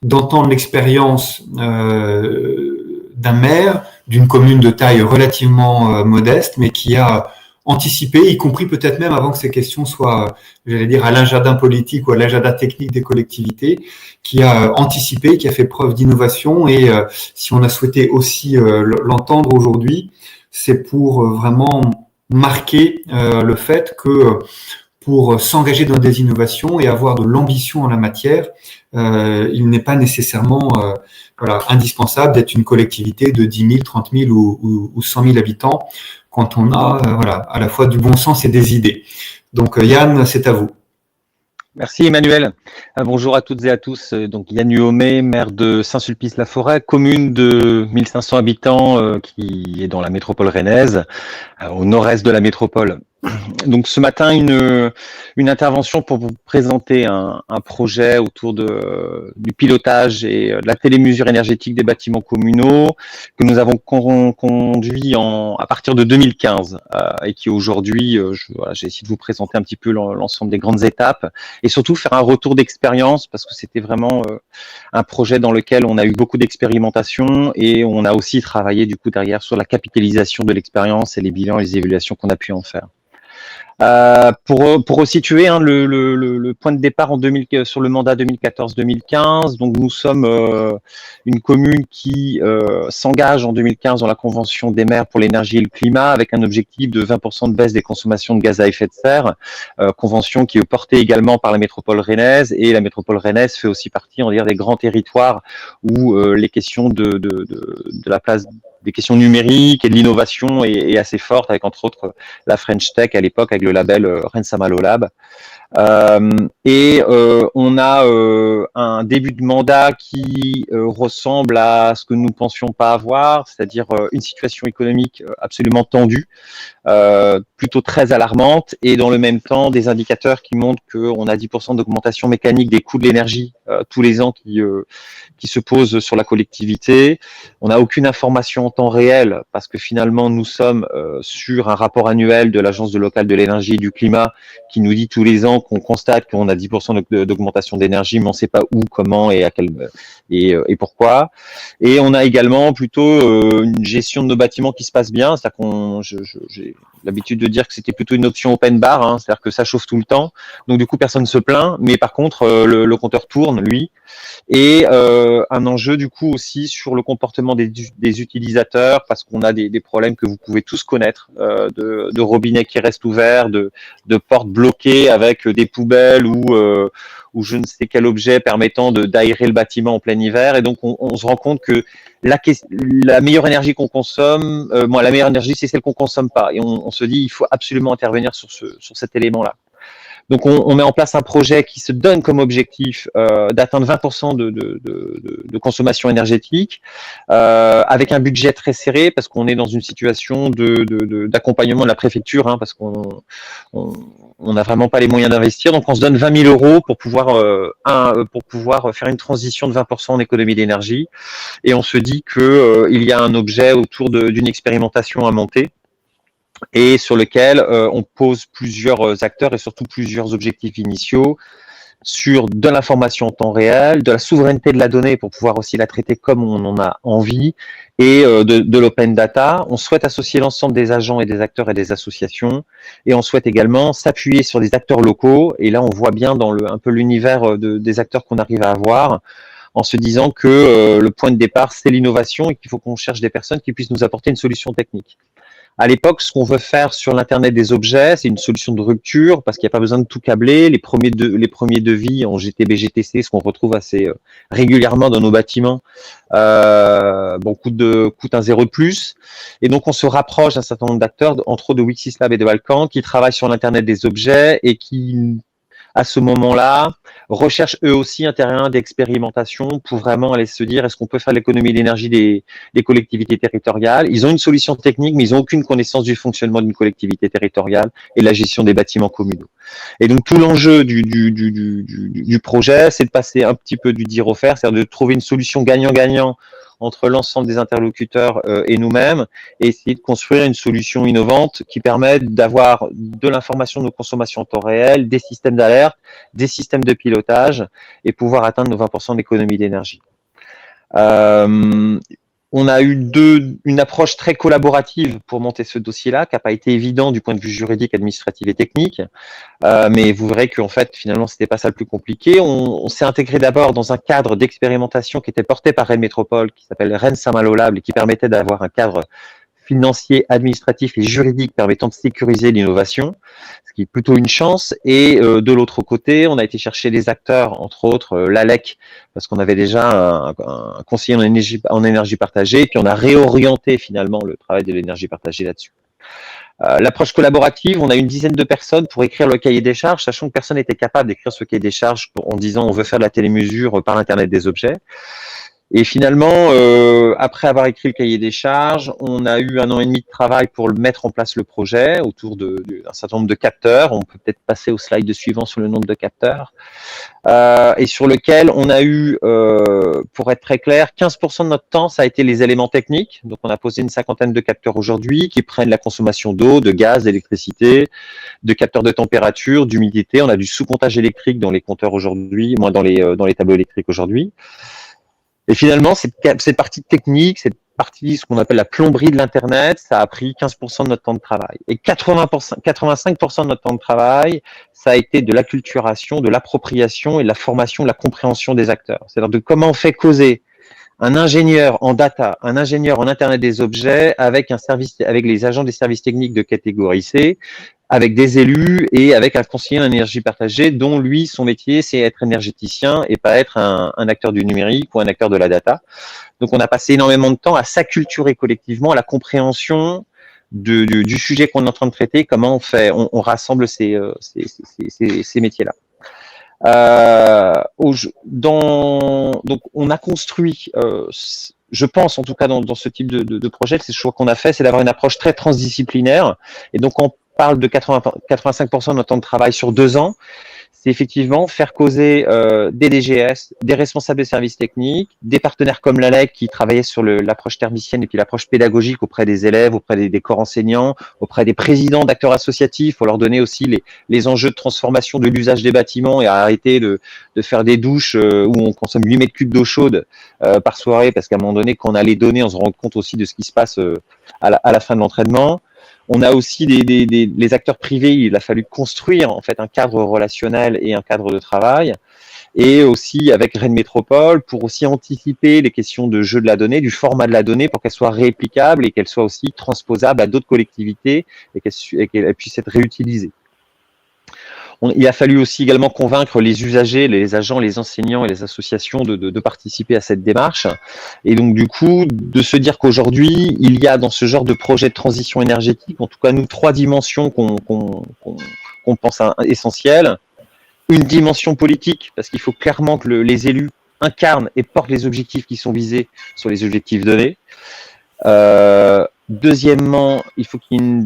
d'entendre l'expérience d'un maire d'une commune de taille relativement modeste, mais qui a anticipé, y compris peut-être même avant que ces questions soient, j'allais dire, à l'agenda politique ou à l'agenda technique des collectivités, qui a anticipé, qui a fait preuve d'innovation. Et si on a souhaité aussi l'entendre aujourd'hui, c'est pour vraiment marquer le fait que pour s'engager dans des innovations et avoir de l'ambition en la matière, il n'est pas nécessairement indispensable d'être une collectivité de 10 000, 30 000 ou 100 000 habitants quand on a à la fois du bon sens et des idées. Donc Yann, c'est à vous. Merci Emmanuel. Bonjour à toutes et à tous. Donc Yann Huomé, maire de Saint-Sulpice-la-Forêt, commune de 1500 habitants qui est dans la métropole rennaise, au nord-est de la métropole. Donc ce matin, une intervention pour vous présenter un projet autour du pilotage et de la télémesure énergétique des bâtiments communaux que nous avons conduit à partir de 2015 et qui aujourd'hui, j'ai essayé de vous présenter un petit peu l'ensemble des grandes étapes et surtout faire un retour d'expérience parce que c'était vraiment un projet dans lequel on a eu beaucoup d'expérimentation et on a aussi travaillé du coup derrière sur la capitalisation de l'expérience et les bilans et les évaluations qu'on a pu en faire. Pour resituer le point de départ sur le mandat 2014-2015, donc nous sommes une commune qui s'engage en 2015 dans la Convention des maires pour l'énergie et le climat avec un objectif de 20% de baisse des consommations de gaz à effet de serre, convention qui est portée également par la métropole rennaise, et la métropole rennaise fait aussi partie, on va dire, des grands territoires où les questions de la place des questions numériques et de l'innovation est assez forte, avec entre autres la French Tech à l'époque avec le label Rensamalo Lab. On a un début de mandat qui ressemble à ce que nous ne pensions pas avoir, c'est-à-dire une situation économique absolument tendue, plutôt très alarmante, et dans le même temps des indicateurs qui montrent qu'on a 10% d'augmentation mécanique des coûts de l'énergie tous les ans qui se posent sur la collectivité. On n'a aucune information en temps réel parce que finalement nous sommes sur un rapport annuel de l'Agence locale de l'énergie et du climat qui nous dit tous les ans effectivement qu'on constate qu'on a 10% d'augmentation d'énergie, mais on ne sait pas où, comment et et pourquoi. Et on a également plutôt une gestion de nos bâtiments qui se passe bien. C'est-à-dire j'ai l'habitude de dire que c'était plutôt une option open bar, hein, c'est-à-dire que ça chauffe tout le temps. Donc du coup, personne ne se plaint, mais par contre, le compteur tourne, lui. Et un enjeu du coup aussi sur le comportement des utilisateurs, parce qu'on a des problèmes que vous pouvez tous connaître, de robinets qui restent ouverts, de portes bloquées avec des poubelles ou je ne sais quel objet permettant d'aérer le bâtiment en plein hiver. Et donc on se rend compte que la meilleure énergie qu'on consomme, la meilleure énergie c'est celle qu'on consomme pas. Et on se dit il faut absolument intervenir sur cet élément-là. Donc, on met en place un projet qui se donne comme objectif d'atteindre 20% de consommation énergétique, avec un budget très serré, parce qu'on est dans une situation d'accompagnement de la préfecture, hein, parce qu'on n'a vraiment pas les moyens d'investir. Donc, on se donne 20 000 euros pour pouvoir faire une transition de 20% en économie d'énergie. Et on se dit que il y a un objet autour d'une expérimentation à monter, et sur lequel on pose plusieurs acteurs et surtout plusieurs objectifs initiaux sur de l'information en temps réel, de la souveraineté de la donnée pour pouvoir aussi la traiter comme on en a envie, et de l'open data. On souhaite associer l'ensemble des agents et des acteurs et des associations, et on souhaite également s'appuyer sur des acteurs locaux. Et là, on voit bien dans un peu l'univers des acteurs qu'on arrive à avoir, en se disant que le point de départ, c'est l'innovation et qu'il faut qu'on cherche des personnes qui puissent nous apporter une solution technique. À l'époque, ce qu'on veut faire sur l'Internet des objets, c'est une solution de rupture parce qu'il n'y a pas besoin de tout câbler. Les premiers devis en GTB, GTC, ce qu'on retrouve assez régulièrement dans nos bâtiments, coûte un zéro de plus. Et donc, on se rapproche d'un certain nombre d'acteurs, entre autres de Wixis Lab et de Valcamp, qui travaillent sur l'Internet des objets et qui, à ce moment-là, recherchent eux aussi un terrain d'expérimentation pour vraiment aller se dire est-ce qu'on peut faire l'économie d'énergie des collectivités territoriales. Ils ont une solution technique, mais ils n'ont aucune connaissance du fonctionnement d'une collectivité territoriale et de la gestion des bâtiments communaux. Et donc tout l'enjeu du projet, c'est de passer un petit peu du dire au faire, c'est-à-dire de trouver une solution gagnant-gagnant entre l'ensemble des interlocuteurs et nous-mêmes, et essayer de construire une solution innovante qui permette d'avoir de l'information de nos consommations en temps réel, des systèmes d'alerte, des systèmes de pilotage, et pouvoir atteindre nos 20% d'économie d'énergie. On a eu une approche très collaborative pour monter ce dossier-là, qui n'a pas été évident du point de vue juridique, administratif et technique. Mais vous verrez qu'en fait, finalement, c'était pas ça le plus compliqué. On s'est intégré d'abord dans un cadre d'expérimentation qui était porté par Rennes Métropole, qui s'appelle Rennes Saint-Malo Lab, et qui permettait d'avoir un cadre financier, administratif et juridique permettant de sécuriser l'innovation, ce qui est plutôt une chance. Et de l'autre côté, on a été chercher des acteurs, entre autres l'ALEC, parce qu'on avait déjà un conseiller en énergie partagée, et puis on a réorienté finalement le travail de l'énergie partagée là-dessus. L'approche collaborative, on a une dizaine de personnes pour écrire le cahier des charges, sachant que personne n'était capable d'écrire ce cahier des charges en disant on veut faire de la télémesure par l'Internet des objets. Et finalement, après avoir écrit le cahier des charges, on a eu 1 an et demi de travail pour mettre en place le projet autour d'un certain nombre de capteurs. On peut peut-être passer au slide suivant sur le nombre de capteurs. Et sur lequel on a eu, pour être très clair, 15% de notre temps, ça a été les éléments techniques. Donc, on a posé une 50aine de capteurs aujourd'hui qui prennent la consommation d'eau, de gaz, d'électricité, de capteurs de température, d'humidité. On a du sous-comptage électrique dans les compteurs aujourd'hui, moins dans les tableaux électriques aujourd'hui. Et finalement, cette partie technique, cette partie, ce qu'on appelle la plomberie de l'Internet, ça a pris 15% de notre temps de travail. Et 85% de notre temps de travail, ça a été de l'acculturation, de l'appropriation et de la formation, de la compréhension des acteurs. C'est-à-dire de comment on fait causer un ingénieur en data, un ingénieur en Internet des objets avec les agents des services techniques de catégorie C, avec des élus et avec un conseiller en énergie partagée dont lui, son métier, c'est être énergéticien et pas être un acteur du numérique ou un acteur de la data. Donc, on a passé énormément de temps à s'acculturer collectivement à la compréhension du sujet qu'on est en train de traiter, comment on fait, on rassemble ces métiers-là. Donc, on a construit, je pense en tout cas dans ce type de projet, c'est le choix qu'on a fait, c'est d'avoir une approche très transdisciplinaire. Et donc, on parle de 85% de notre temps de travail sur 2 ans. c'est effectivement faire causer des DGS, des responsables de services techniques, des partenaires comme l'ALEC qui travaillaient sur l'approche thermicienne et puis l'approche pédagogique auprès des élèves, auprès des corps enseignants, auprès des présidents d'acteurs associatifs, pour leur donner aussi les enjeux de transformation de l'usage des bâtiments et arrêter de faire des douches où on consomme 8 mètres cubes d'eau chaude par soirée, parce qu'à un moment donné, quand on a les données, on se rend compte aussi de ce qui se passe à la fin de l'entraînement. On a aussi les acteurs privés. Il a fallu construire en fait un cadre relationnel et un cadre de travail, et aussi avec Rennes Métropole pour aussi anticiper les questions de jeu de la donnée, du format de la donnée, pour qu'elle soit réplicable et qu'elle soit aussi transposable à d'autres collectivités et qu'elle puisse être réutilisée. Il a fallu aussi également convaincre les usagers, les agents, les enseignants et les associations de participer à cette démarche. Et donc, du coup, de se dire qu'aujourd'hui, il y a dans ce genre de projet de transition énergétique, en tout cas, nous, 3 dimensions qu'on pense essentielles. Une dimension politique, parce qu'il faut clairement que les élus incarnent et portent les objectifs qui sont visés sur les objectifs donnés. Deuxièmement, il faut qu'il y ait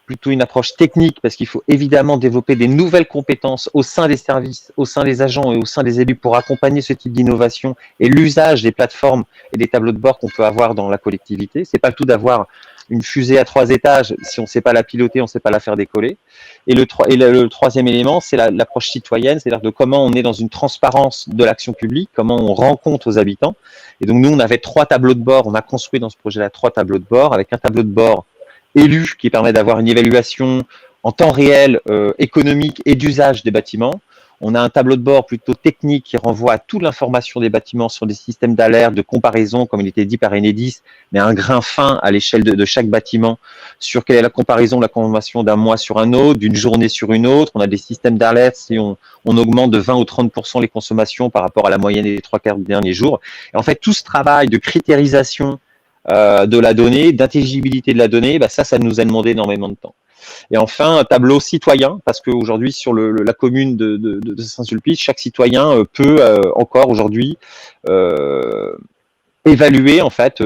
plutôt une approche technique, parce qu'il faut évidemment développer des nouvelles compétences au sein des services, au sein des agents et au sein des élus pour accompagner ce type d'innovation et l'usage des plateformes et des tableaux de bord qu'on peut avoir dans la collectivité. C'est pas le tout d'avoir une fusée à 3 étages, si on ne sait pas la piloter, on ne sait pas la faire décoller. Et le troisième élément, c'est l'approche citoyenne, c'est-à-dire de comment on est dans une transparence de l'action publique, comment on rend compte aux habitants. Et donc nous, on avait 3 tableaux de bord, on a construit dans ce projet-là 3 tableaux de bord, avec un tableau de bord élu qui permet d'avoir une évaluation en temps réel économique et d'usage des bâtiments. On a un tableau de bord plutôt technique qui renvoie à toute l'information des bâtiments sur des systèmes d'alerte, de comparaison, comme il était dit par Enedis, mais un grain fin à l'échelle de chaque bâtiment sur quelle est la comparaison de la consommation d'un mois sur un autre, d'une journée sur une autre. On a des systèmes d'alerte si on augmente de 20 ou 30% les consommations par rapport à la moyenne des 3/4 des derniers jours. Et en fait, tout ce travail de critérisation de la donnée, d'intelligibilité de la donnée, ça nous a demandé énormément de temps. Et enfin, un tableau citoyen, parce qu'aujourd'hui, sur la commune de Saint-Sulpice, chaque citoyen peut encore aujourd'hui évaluer, en fait,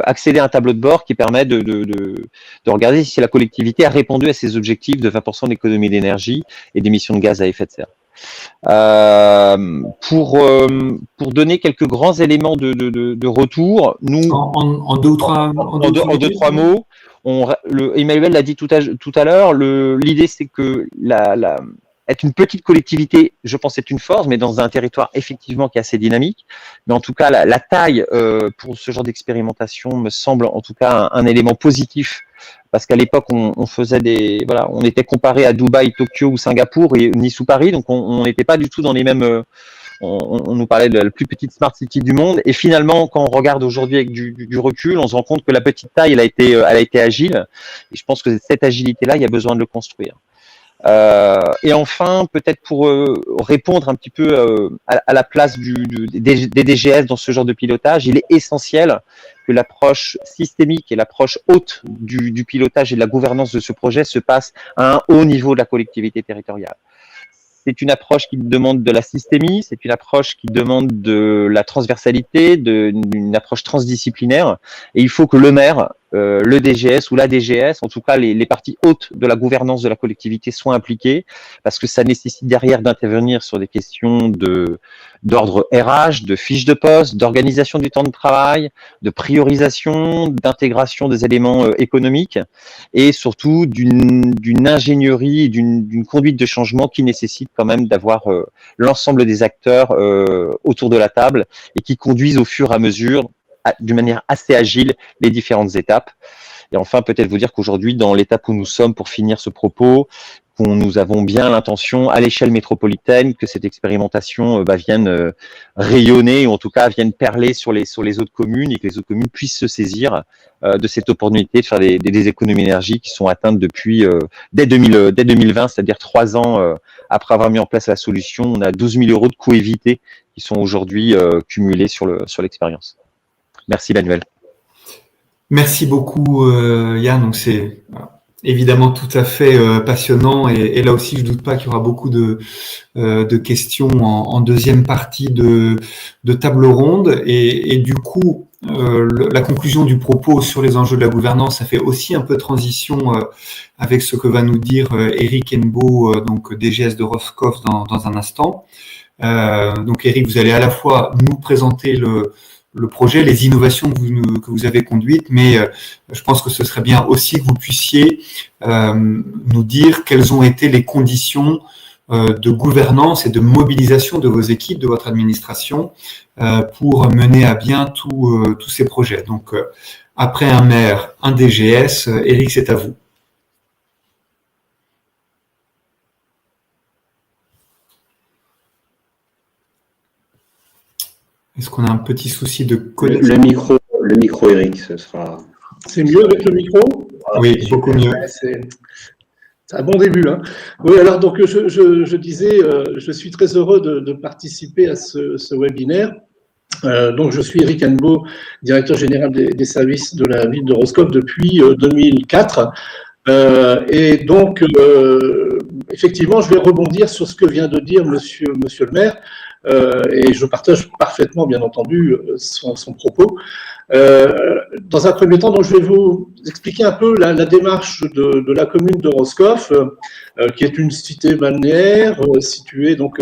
accéder à un tableau de bord qui permet de regarder si la collectivité a répondu à ses objectifs de 20% d'économie d'énergie et d'émissions de gaz à effet de serre. Pour donner quelques grands éléments de retour, nous en 2 ou 3 mots, Emmanuel l'a dit tout à l'heure, l'idée c'est que être une petite collectivité, je pense, c'est une force, mais dans un territoire effectivement qui est assez dynamique. Mais en tout cas, la taille pour ce genre d'expérimentation me semble en tout cas un élément positif, parce qu'à l'époque, on faisait on était comparé à Dubaï, Tokyo ou Singapour, et Nice ou Paris, donc on n'était pas du tout dans les mêmes. On nous parlait de la plus petite smart city du monde, et finalement, quand on regarde aujourd'hui avec du recul, on se rend compte que la petite taille, elle a été agile, et je pense que cette agilité-là, il y a besoin de le construire. Et enfin, peut-être pour répondre un petit peu à la place des DGS dans ce genre de pilotage, il est essentiel que l'approche systémique et l'approche haute du pilotage et de la gouvernance de ce projet se passe à un haut niveau de la collectivité territoriale. C'est une approche qui demande de la systémie, c'est une approche qui demande de la transversalité, une approche transdisciplinaire. Et il faut que le maire, le DGS ou la DGS, en tout cas les parties hautes de la gouvernance de la collectivité soient impliquées, parce que ça nécessite derrière d'intervenir sur des questions d'ordre RH, de fiches de poste, d'organisation du temps de travail, de priorisation, d'intégration des éléments économiques, et surtout d'une ingénierie et d'une conduite de changement qui nécessite quand même d'avoir l'ensemble des acteurs autour de la table et qui conduisent au fur et à mesure, d'une manière assez agile, les différentes étapes. Et enfin, peut-être vous dire qu'aujourd'hui, dans l'étape où nous sommes, pour finir ce propos, nous avons bien l'intention, à l'échelle métropolitaine, que cette expérimentation vienne rayonner, ou en tout cas vienne perler sur les autres communes, et que les autres communes puissent se saisir de cette opportunité de faire des économies d'énergie qui sont atteintes depuis dès 2020, c'est-à-dire 3 ans après avoir mis en place la solution. On a 12 000 € de coûts évités qui sont aujourd'hui cumulés sur l'expérience. Merci Manuel. Merci beaucoup Yann. Donc c'est évidemment tout à fait passionnant, et là aussi je doute pas qu'il y aura beaucoup de questions en deuxième partie de table ronde, et du coup la conclusion du propos sur les enjeux de la gouvernance, ça fait aussi un peu transition avec ce que va nous dire Eric Hennebeau, donc DGS de Roscoff dans un instant. Donc Eric, vous allez à la fois nous présenter le projet, les innovations que vous avez conduites, mais je pense que ce serait bien aussi que vous puissiez nous dire quelles ont été les conditions de gouvernance et de mobilisation de vos équipes, de votre administration, pour mener à bien tous ces projets. Donc, après un maire, un DGS, Eric, c'est à vous. Est-ce qu'on a un petit souci de connexion ? Le micro, Eric, ce sera... C'est mieux avec le micro ? Oui, beaucoup mieux. C'est un bon début. Hein. Oui, alors donc je disais, je suis très heureux de participer à ce webinaire. Donc je suis Eric Hennebeau, directeur général des services de la ville de Roscoff depuis 2004. Et donc, effectivement, je vais rebondir sur ce que vient de dire monsieur le maire. Et je partage parfaitement, bien entendu, son propos. Dans un premier temps, donc, je vais vous expliquer un peu la démarche de la commune de Roscoff, qui est une cité balnéaire située donc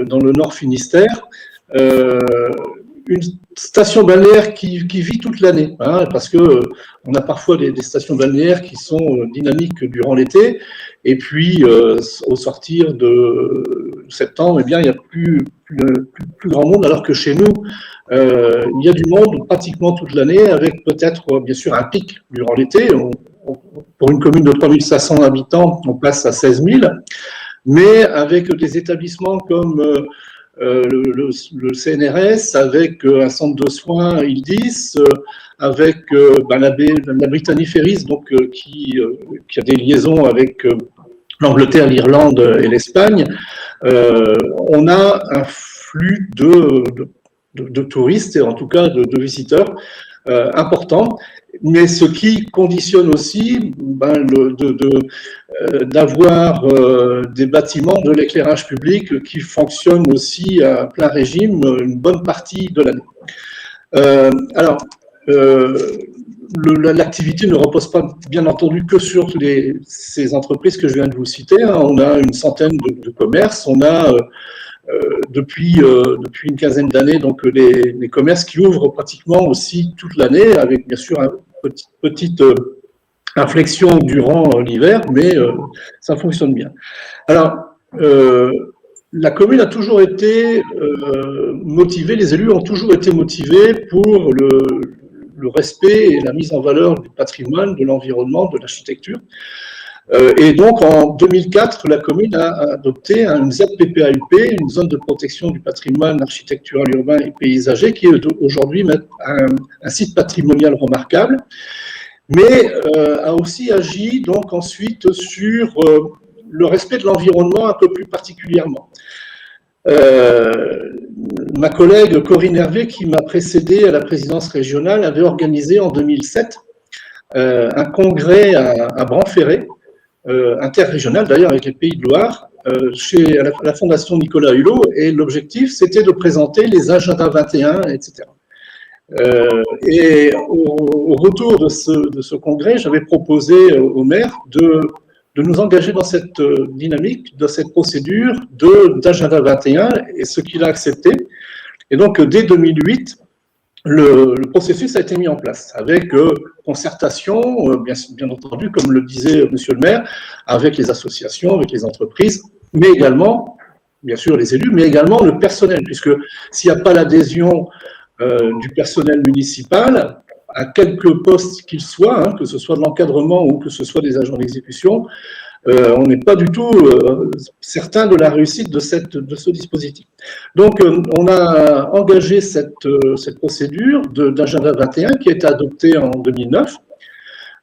dans le Nord Finistère. Une station balnéaire qui vit toute l'année, hein, parce que on a parfois des stations balnéaires qui sont dynamiques durant l'été, et puis au sortir de septembre, eh bien, il n'y a plus grand monde, alors que chez nous, il y a du monde pratiquement toute l'année, avec peut-être bien sûr un pic durant l'été. Pour une commune de 3500 habitants, on passe à 16 000, mais avec des établissements comme le CNRS, avec un centre de soins ILDIS, avec la Brittany Ferries, donc, qui a des liaisons avec l'Angleterre, l'Irlande et l'Espagne, on a un flux de touristes, et en tout cas de visiteurs important. Mais ce qui conditionne aussi d'avoir des bâtiments de l'éclairage public qui fonctionnent aussi à plein régime une bonne partie de l'année. L'activité ne repose pas, bien entendu, que sur ces entreprises que je viens de vous citer. Hein. On a une centaine de commerces, on a depuis une quinzaine d'années donc les commerces qui ouvrent pratiquement aussi toute l'année, avec bien sûr une petite inflexion durant l'hiver, mais ça fonctionne bien. Alors, la commune a toujours été motivée, les élus ont toujours été motivés pour le respect et la mise en valeur du patrimoine, de l'environnement, de l'architecture. Et donc, en 2004, la commune a adopté une ZPPAUP, une zone de protection du patrimoine architectural urbain et paysager, qui est aujourd'hui un site patrimonial remarquable, mais a aussi agi donc ensuite sur le respect de l'environnement un peu plus particulièrement. Ma collègue Corinne Hervé, qui m'a précédé à la présidence régionale, avait organisé en 2007 un congrès à Bran-Ferré, interrégional d'ailleurs avec les Pays de Loire, chez la Fondation Nicolas Hulot, et l'objectif c'était de présenter les agendas 21, etc. Et au retour de ce congrès, j'avais proposé au maire de nous engager dans cette dynamique, dans cette procédure d'agenda 21, et ce qu'il a accepté. Et donc, dès 2008, le processus a été mis en place avec concertation, bien entendu, comme le disait monsieur le maire, avec les associations, avec les entreprises, mais également, bien sûr, les élus, mais également le personnel, puisque s'il n'y a pas l'adhésion du personnel municipal, à quelque poste qu'il soit, hein, que ce soit de l'encadrement ou que ce soit des agents d'exécution, on n'est pas du tout certain de la réussite de ce dispositif. Donc, on a engagé cette procédure d'agenda 21 qui a été adoptée en 2009.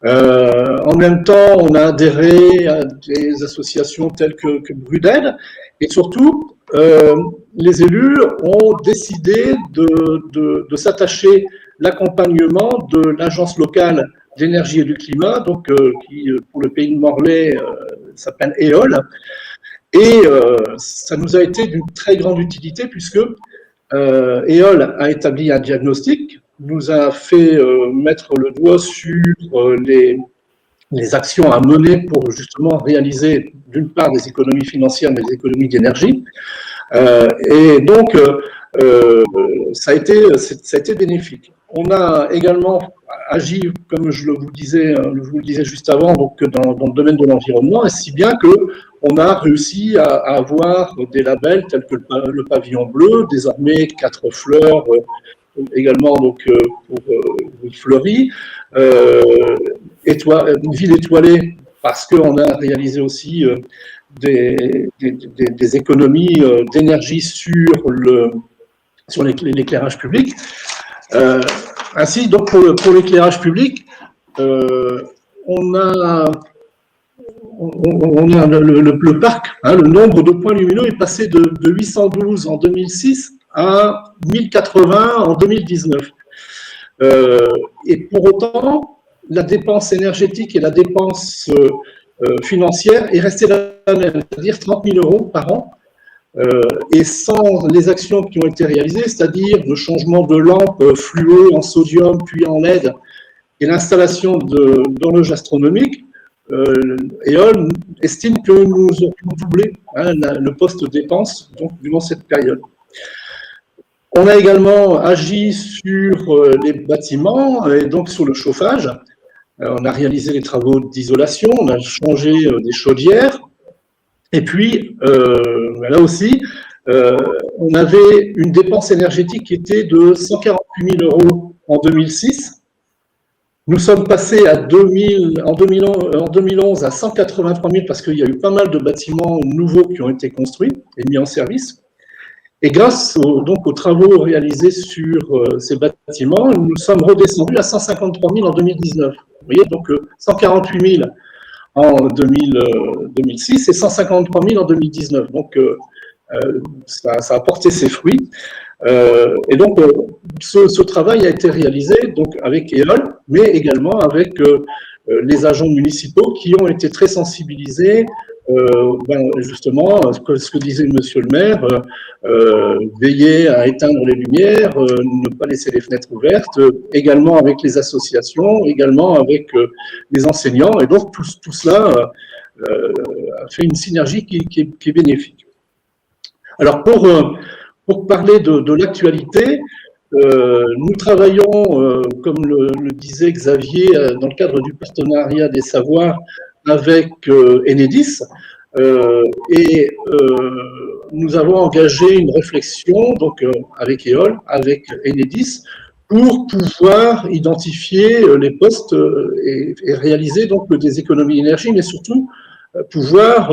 En même temps, on a adhéré à des associations telles que Brudel, et surtout, les élus ont décidé de s'attacher l'accompagnement de l'agence locale d'énergie et du climat, donc qui pour le pays de Morlaix s'appelle EOL, et ça nous a été d'une très grande utilité puisque EOL a établi un diagnostic, nous a fait mettre le doigt sur les actions à mener pour justement réaliser d'une part des économies financières, mais des économies d'énergie. Et donc, ça a été bénéfique. On a également agi, comme je vous le disais juste avant, donc dans le domaine de l'environnement, et si bien que on a réussi à avoir des labels tels que le pavillon bleu, désormais 4 fleurs, également donc pour Fleury, une ville étoilée parce qu'on a réalisé aussi des économies d'énergie sur l'éclairage public. Ainsi, donc pour l'éclairage public, on a le parc, le nombre de points lumineux est passé de 812 en 2006 à 1080 en 2019. Et pour autant, la dépense énergétique et la dépense financière est restée la même, c'est-à-dire 30 000 € par an. Et sans les actions qui ont été réalisées, c'est-à-dire le changement de lampes fluo en sodium puis en LED et l'installation d'horloges astronomiques, EOL estime que nous aurions doublé le poste dépense donc, durant cette période. On a également agi sur les bâtiments et donc sur le chauffage. On a réalisé les travaux d'isolation, on a changé des chaudières. Et puis, là aussi, on avait une dépense énergétique qui était de 148 000 € en 2006. Nous sommes passés en 2011 à 183 000 parce qu'il y a eu pas mal de bâtiments nouveaux qui ont été construits et mis en service. Et grâce aux travaux réalisés sur ces bâtiments, nous sommes redescendus à 153 000 en 2019. Vous voyez, donc 148 000 en 2006 et 153 000 en 2019. Donc, ça a porté ses fruits. Et donc, ce travail a été réalisé donc, avec EOL, mais également avec les agents municipaux qui ont été très sensibilisés justement, ce que disait Monsieur le maire, veiller à éteindre les lumières, ne pas laisser les fenêtres ouvertes, également avec les associations, également avec les enseignants, et donc tout cela a fait une synergie qui est bénéfique. Alors pour parler de l'actualité, nous travaillons, comme le disait Xavier, dans le cadre du partenariat des savoirs avec Enedis, et nous avons engagé une réflexion donc avec EOL, avec Enedis, pour pouvoir identifier les postes et réaliser donc des économies d'énergie, mais surtout pouvoir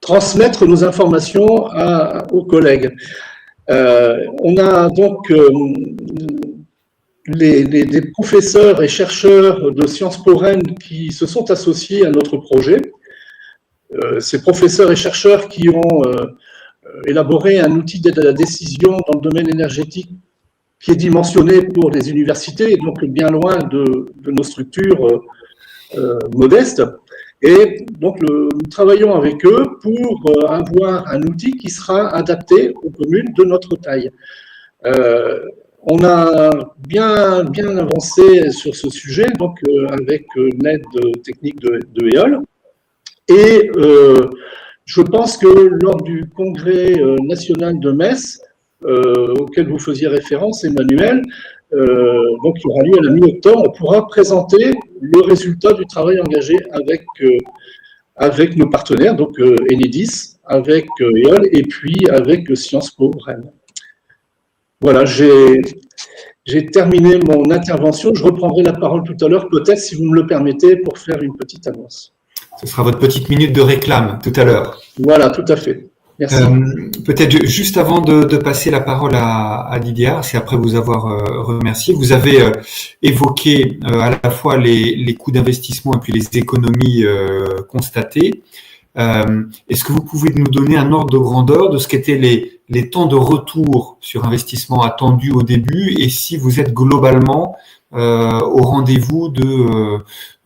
transmettre nos informations aux collègues. On a donc des professeurs et chercheurs de Sciences Po Rennes qui se sont associés à notre projet. Ces professeurs et chercheurs qui ont élaboré un outil d'aide à la décision dans le domaine énergétique qui est dimensionné pour les universités et donc bien loin de nos structures modestes. Et donc, nous travaillons avec eux pour avoir un outil qui sera adapté aux communes de notre taille. On a bien avancé sur ce sujet, donc avec l'aide technique de EOL. Et je pense que lors du congrès national de Metz, auquel vous faisiez référence, Emmanuel, donc qui aura lieu à la mi-octobre, on pourra présenter le résultat du travail engagé avec nos partenaires, donc Enedis, avec EOL et puis avec Sciences Po Rennes. Voilà, j'ai terminé mon intervention. Je reprendrai la parole tout à l'heure, peut-être si vous me le permettez, pour faire une petite annonce. Ce sera votre petite minute de réclame tout à l'heure. Voilà, tout à fait. Merci. Peut-être juste avant de passer la parole à Didier, c'est après vous avoir remercié. Vous avez évoqué à la fois les coûts d'investissement et puis les économies constatées. Est-ce que vous pouvez nous donner un ordre de grandeur de ce qu'étaient les temps de retour sur investissement attendus au début et si vous êtes globalement au rendez-vous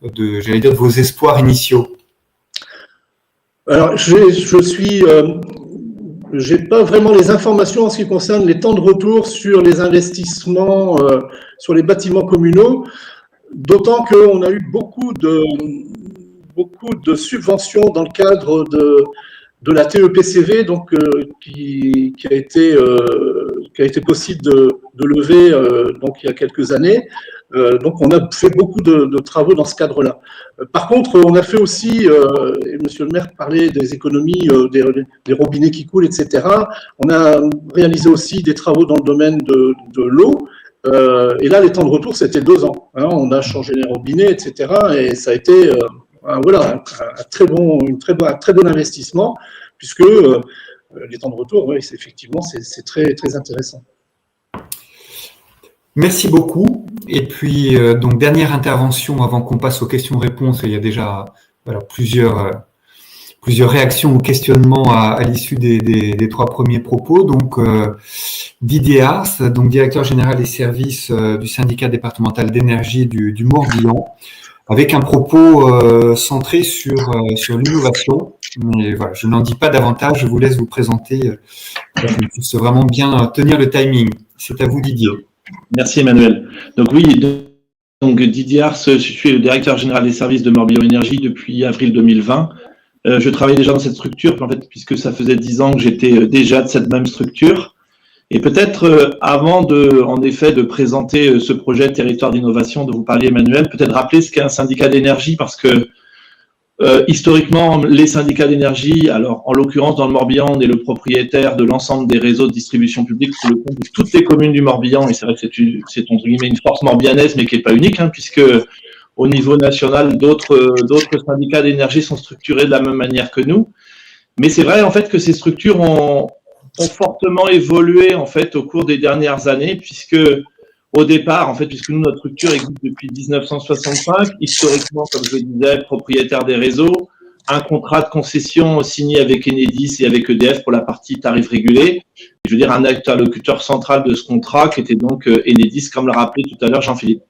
j'allais dire, de vos espoirs initiaux? Alors, je suis j'ai pas vraiment les informations en ce qui concerne les temps de retour sur les investissements sur les bâtiments communaux, d'autant qu'on a eu beaucoup de subventions dans le cadre de la TEPCV, donc qui a été possible de lever donc il y a quelques années. Donc on a fait beaucoup de travaux dans ce cadre-là. Par contre, on a fait aussi, et Monsieur le maire parlait des économies, des robinets qui coulent, etc. On a réalisé aussi des travaux dans le domaine de l'eau. Et là, les temps de retour, c'était 2 ans. Hein, on a changé les robinets, etc. Et ça a été voilà, un très bon investissement, puisque les temps de retour, oui, effectivement, c'est très, très intéressant. Merci beaucoup. Et puis, donc, dernière intervention avant qu'on passe aux questions-réponses. Il y a déjà plusieurs réactions ou questionnements à l'issue des 3 premiers propos. Donc, Didier Ars, donc directeur général des services du syndicat départemental d'énergie du Morbihan, avec un propos centré sur l'innovation. Mais voilà, je n'en dis pas davantage, je vous laisse vous présenter pour qu'on puisse vraiment bien tenir le timing. C'est à vous, Didier. Merci Emmanuel. Donc oui, donc Didier Ars, je suis le directeur général des services de Morbihan Énergie depuis avril 2020. Je travaillais déjà dans cette structure, en fait, puisque ça faisait 10 ans que j'étais déjà de cette même structure. Et peut-être avant en effet, de présenter ce projet Territoire d'innovation dont vous parliez Emmanuel, peut-être rappeler ce qu'est un syndicat d'énergie, parce que historiquement, les syndicats d'énergie, alors en l'occurrence dans le Morbihan, on est le propriétaire de l'ensemble des réseaux de distribution publique sous le compte de toutes les communes du Morbihan, et c'est vrai que c'est entre guillemets une force morbihanaise, mais qui n'est pas unique, hein, puisque au niveau national, d'autres syndicats d'énergie sont structurés de la même manière que nous. Mais c'est vrai en fait que ces structures ont fortement évolué en fait au cours des dernières années, puisque au départ, en fait, puisque nous, notre structure existe depuis 1965, historiquement, comme je le disais, propriétaire des réseaux, un contrat de concession signé avec Enedis et avec EDF pour la partie tarif régulé. Je veux dire, un interlocuteur central de ce contrat qui était donc Enedis, comme l'a rappelé tout à l'heure Jean-Philippe.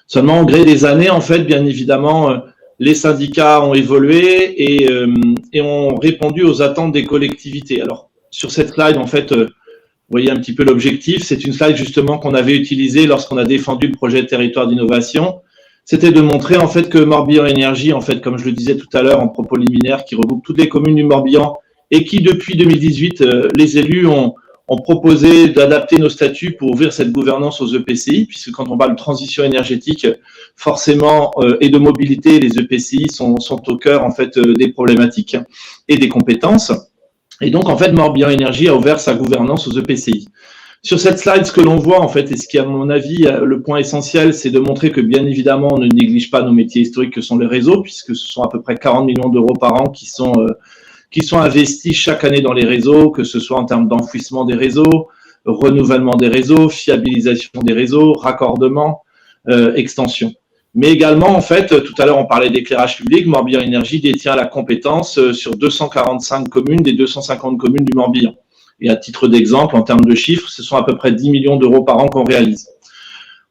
Seulement, au gré des années, en fait, bien évidemment, les syndicats ont évolué et ont répondu aux attentes des collectivités. Alors, sur cette slide, en fait, vous voyez un petit peu l'objectif. C'est une slide justement qu'on avait utilisée lorsqu'on a défendu le projet Territoire d'innovation. C'était de montrer en fait que Morbihan Énergie, en fait, comme je le disais tout à l'heure en propos liminaire, qui regroupe toutes les communes du Morbihan et qui depuis 2018, les élus ont proposé d'adapter nos statuts pour ouvrir cette gouvernance aux EPCI, puisque quand on parle de transition énergétique, forcément, et de mobilité, les EPCI sont au cœur en fait des problématiques et des compétences. Et donc, en fait, Morbihan Énergie a ouvert sa gouvernance aux EPCI. Sur cette slide, ce que l'on voit, en fait, et ce qui, à mon avis, le point essentiel, c'est de montrer que, bien évidemment, on ne néglige pas nos métiers historiques que sont les réseaux, puisque ce sont à peu près 40 millions d'euros par an qui sont investis chaque année dans les réseaux, que ce soit en termes d'enfouissement des réseaux, renouvellement des réseaux, fiabilisation des réseaux, raccordement, extension. Mais également, en fait, tout à l'heure, on parlait d'éclairage public. Morbihan Énergie détient la compétence sur 245 communes des 250 communes du Morbihan. Et à titre d'exemple, en termes de chiffres, ce sont à peu près 10 millions d'euros par an qu'on réalise.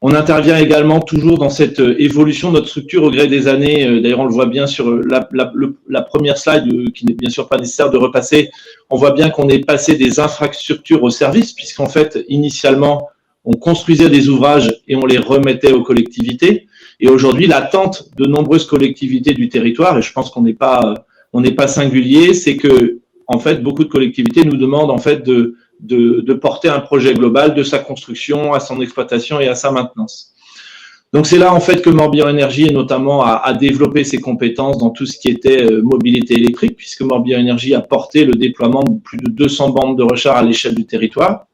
On intervient également toujours dans cette évolution de notre structure au gré des années. D'ailleurs, on le voit bien sur la première slide, qui n'est bien sûr pas nécessaire de repasser. On voit bien qu'on est passé des infrastructures aux services, puisqu'en fait, initialement, on construisait des ouvrages et on les remettait aux collectivités. Et aujourd'hui, l'attente de nombreuses collectivités du territoire, et je pense qu'on n'est pas singulier, c'est que, en fait, beaucoup de collectivités nous demandent, en fait, de porter un projet global de sa construction à son exploitation et à sa maintenance. Donc, c'est là, en fait, que Morbihan Énergie, et notamment, a développé ses compétences dans tout ce qui était mobilité électrique, puisque Morbihan Énergie a porté le déploiement de plus de 200 bornes de recharge à l'échelle du territoire.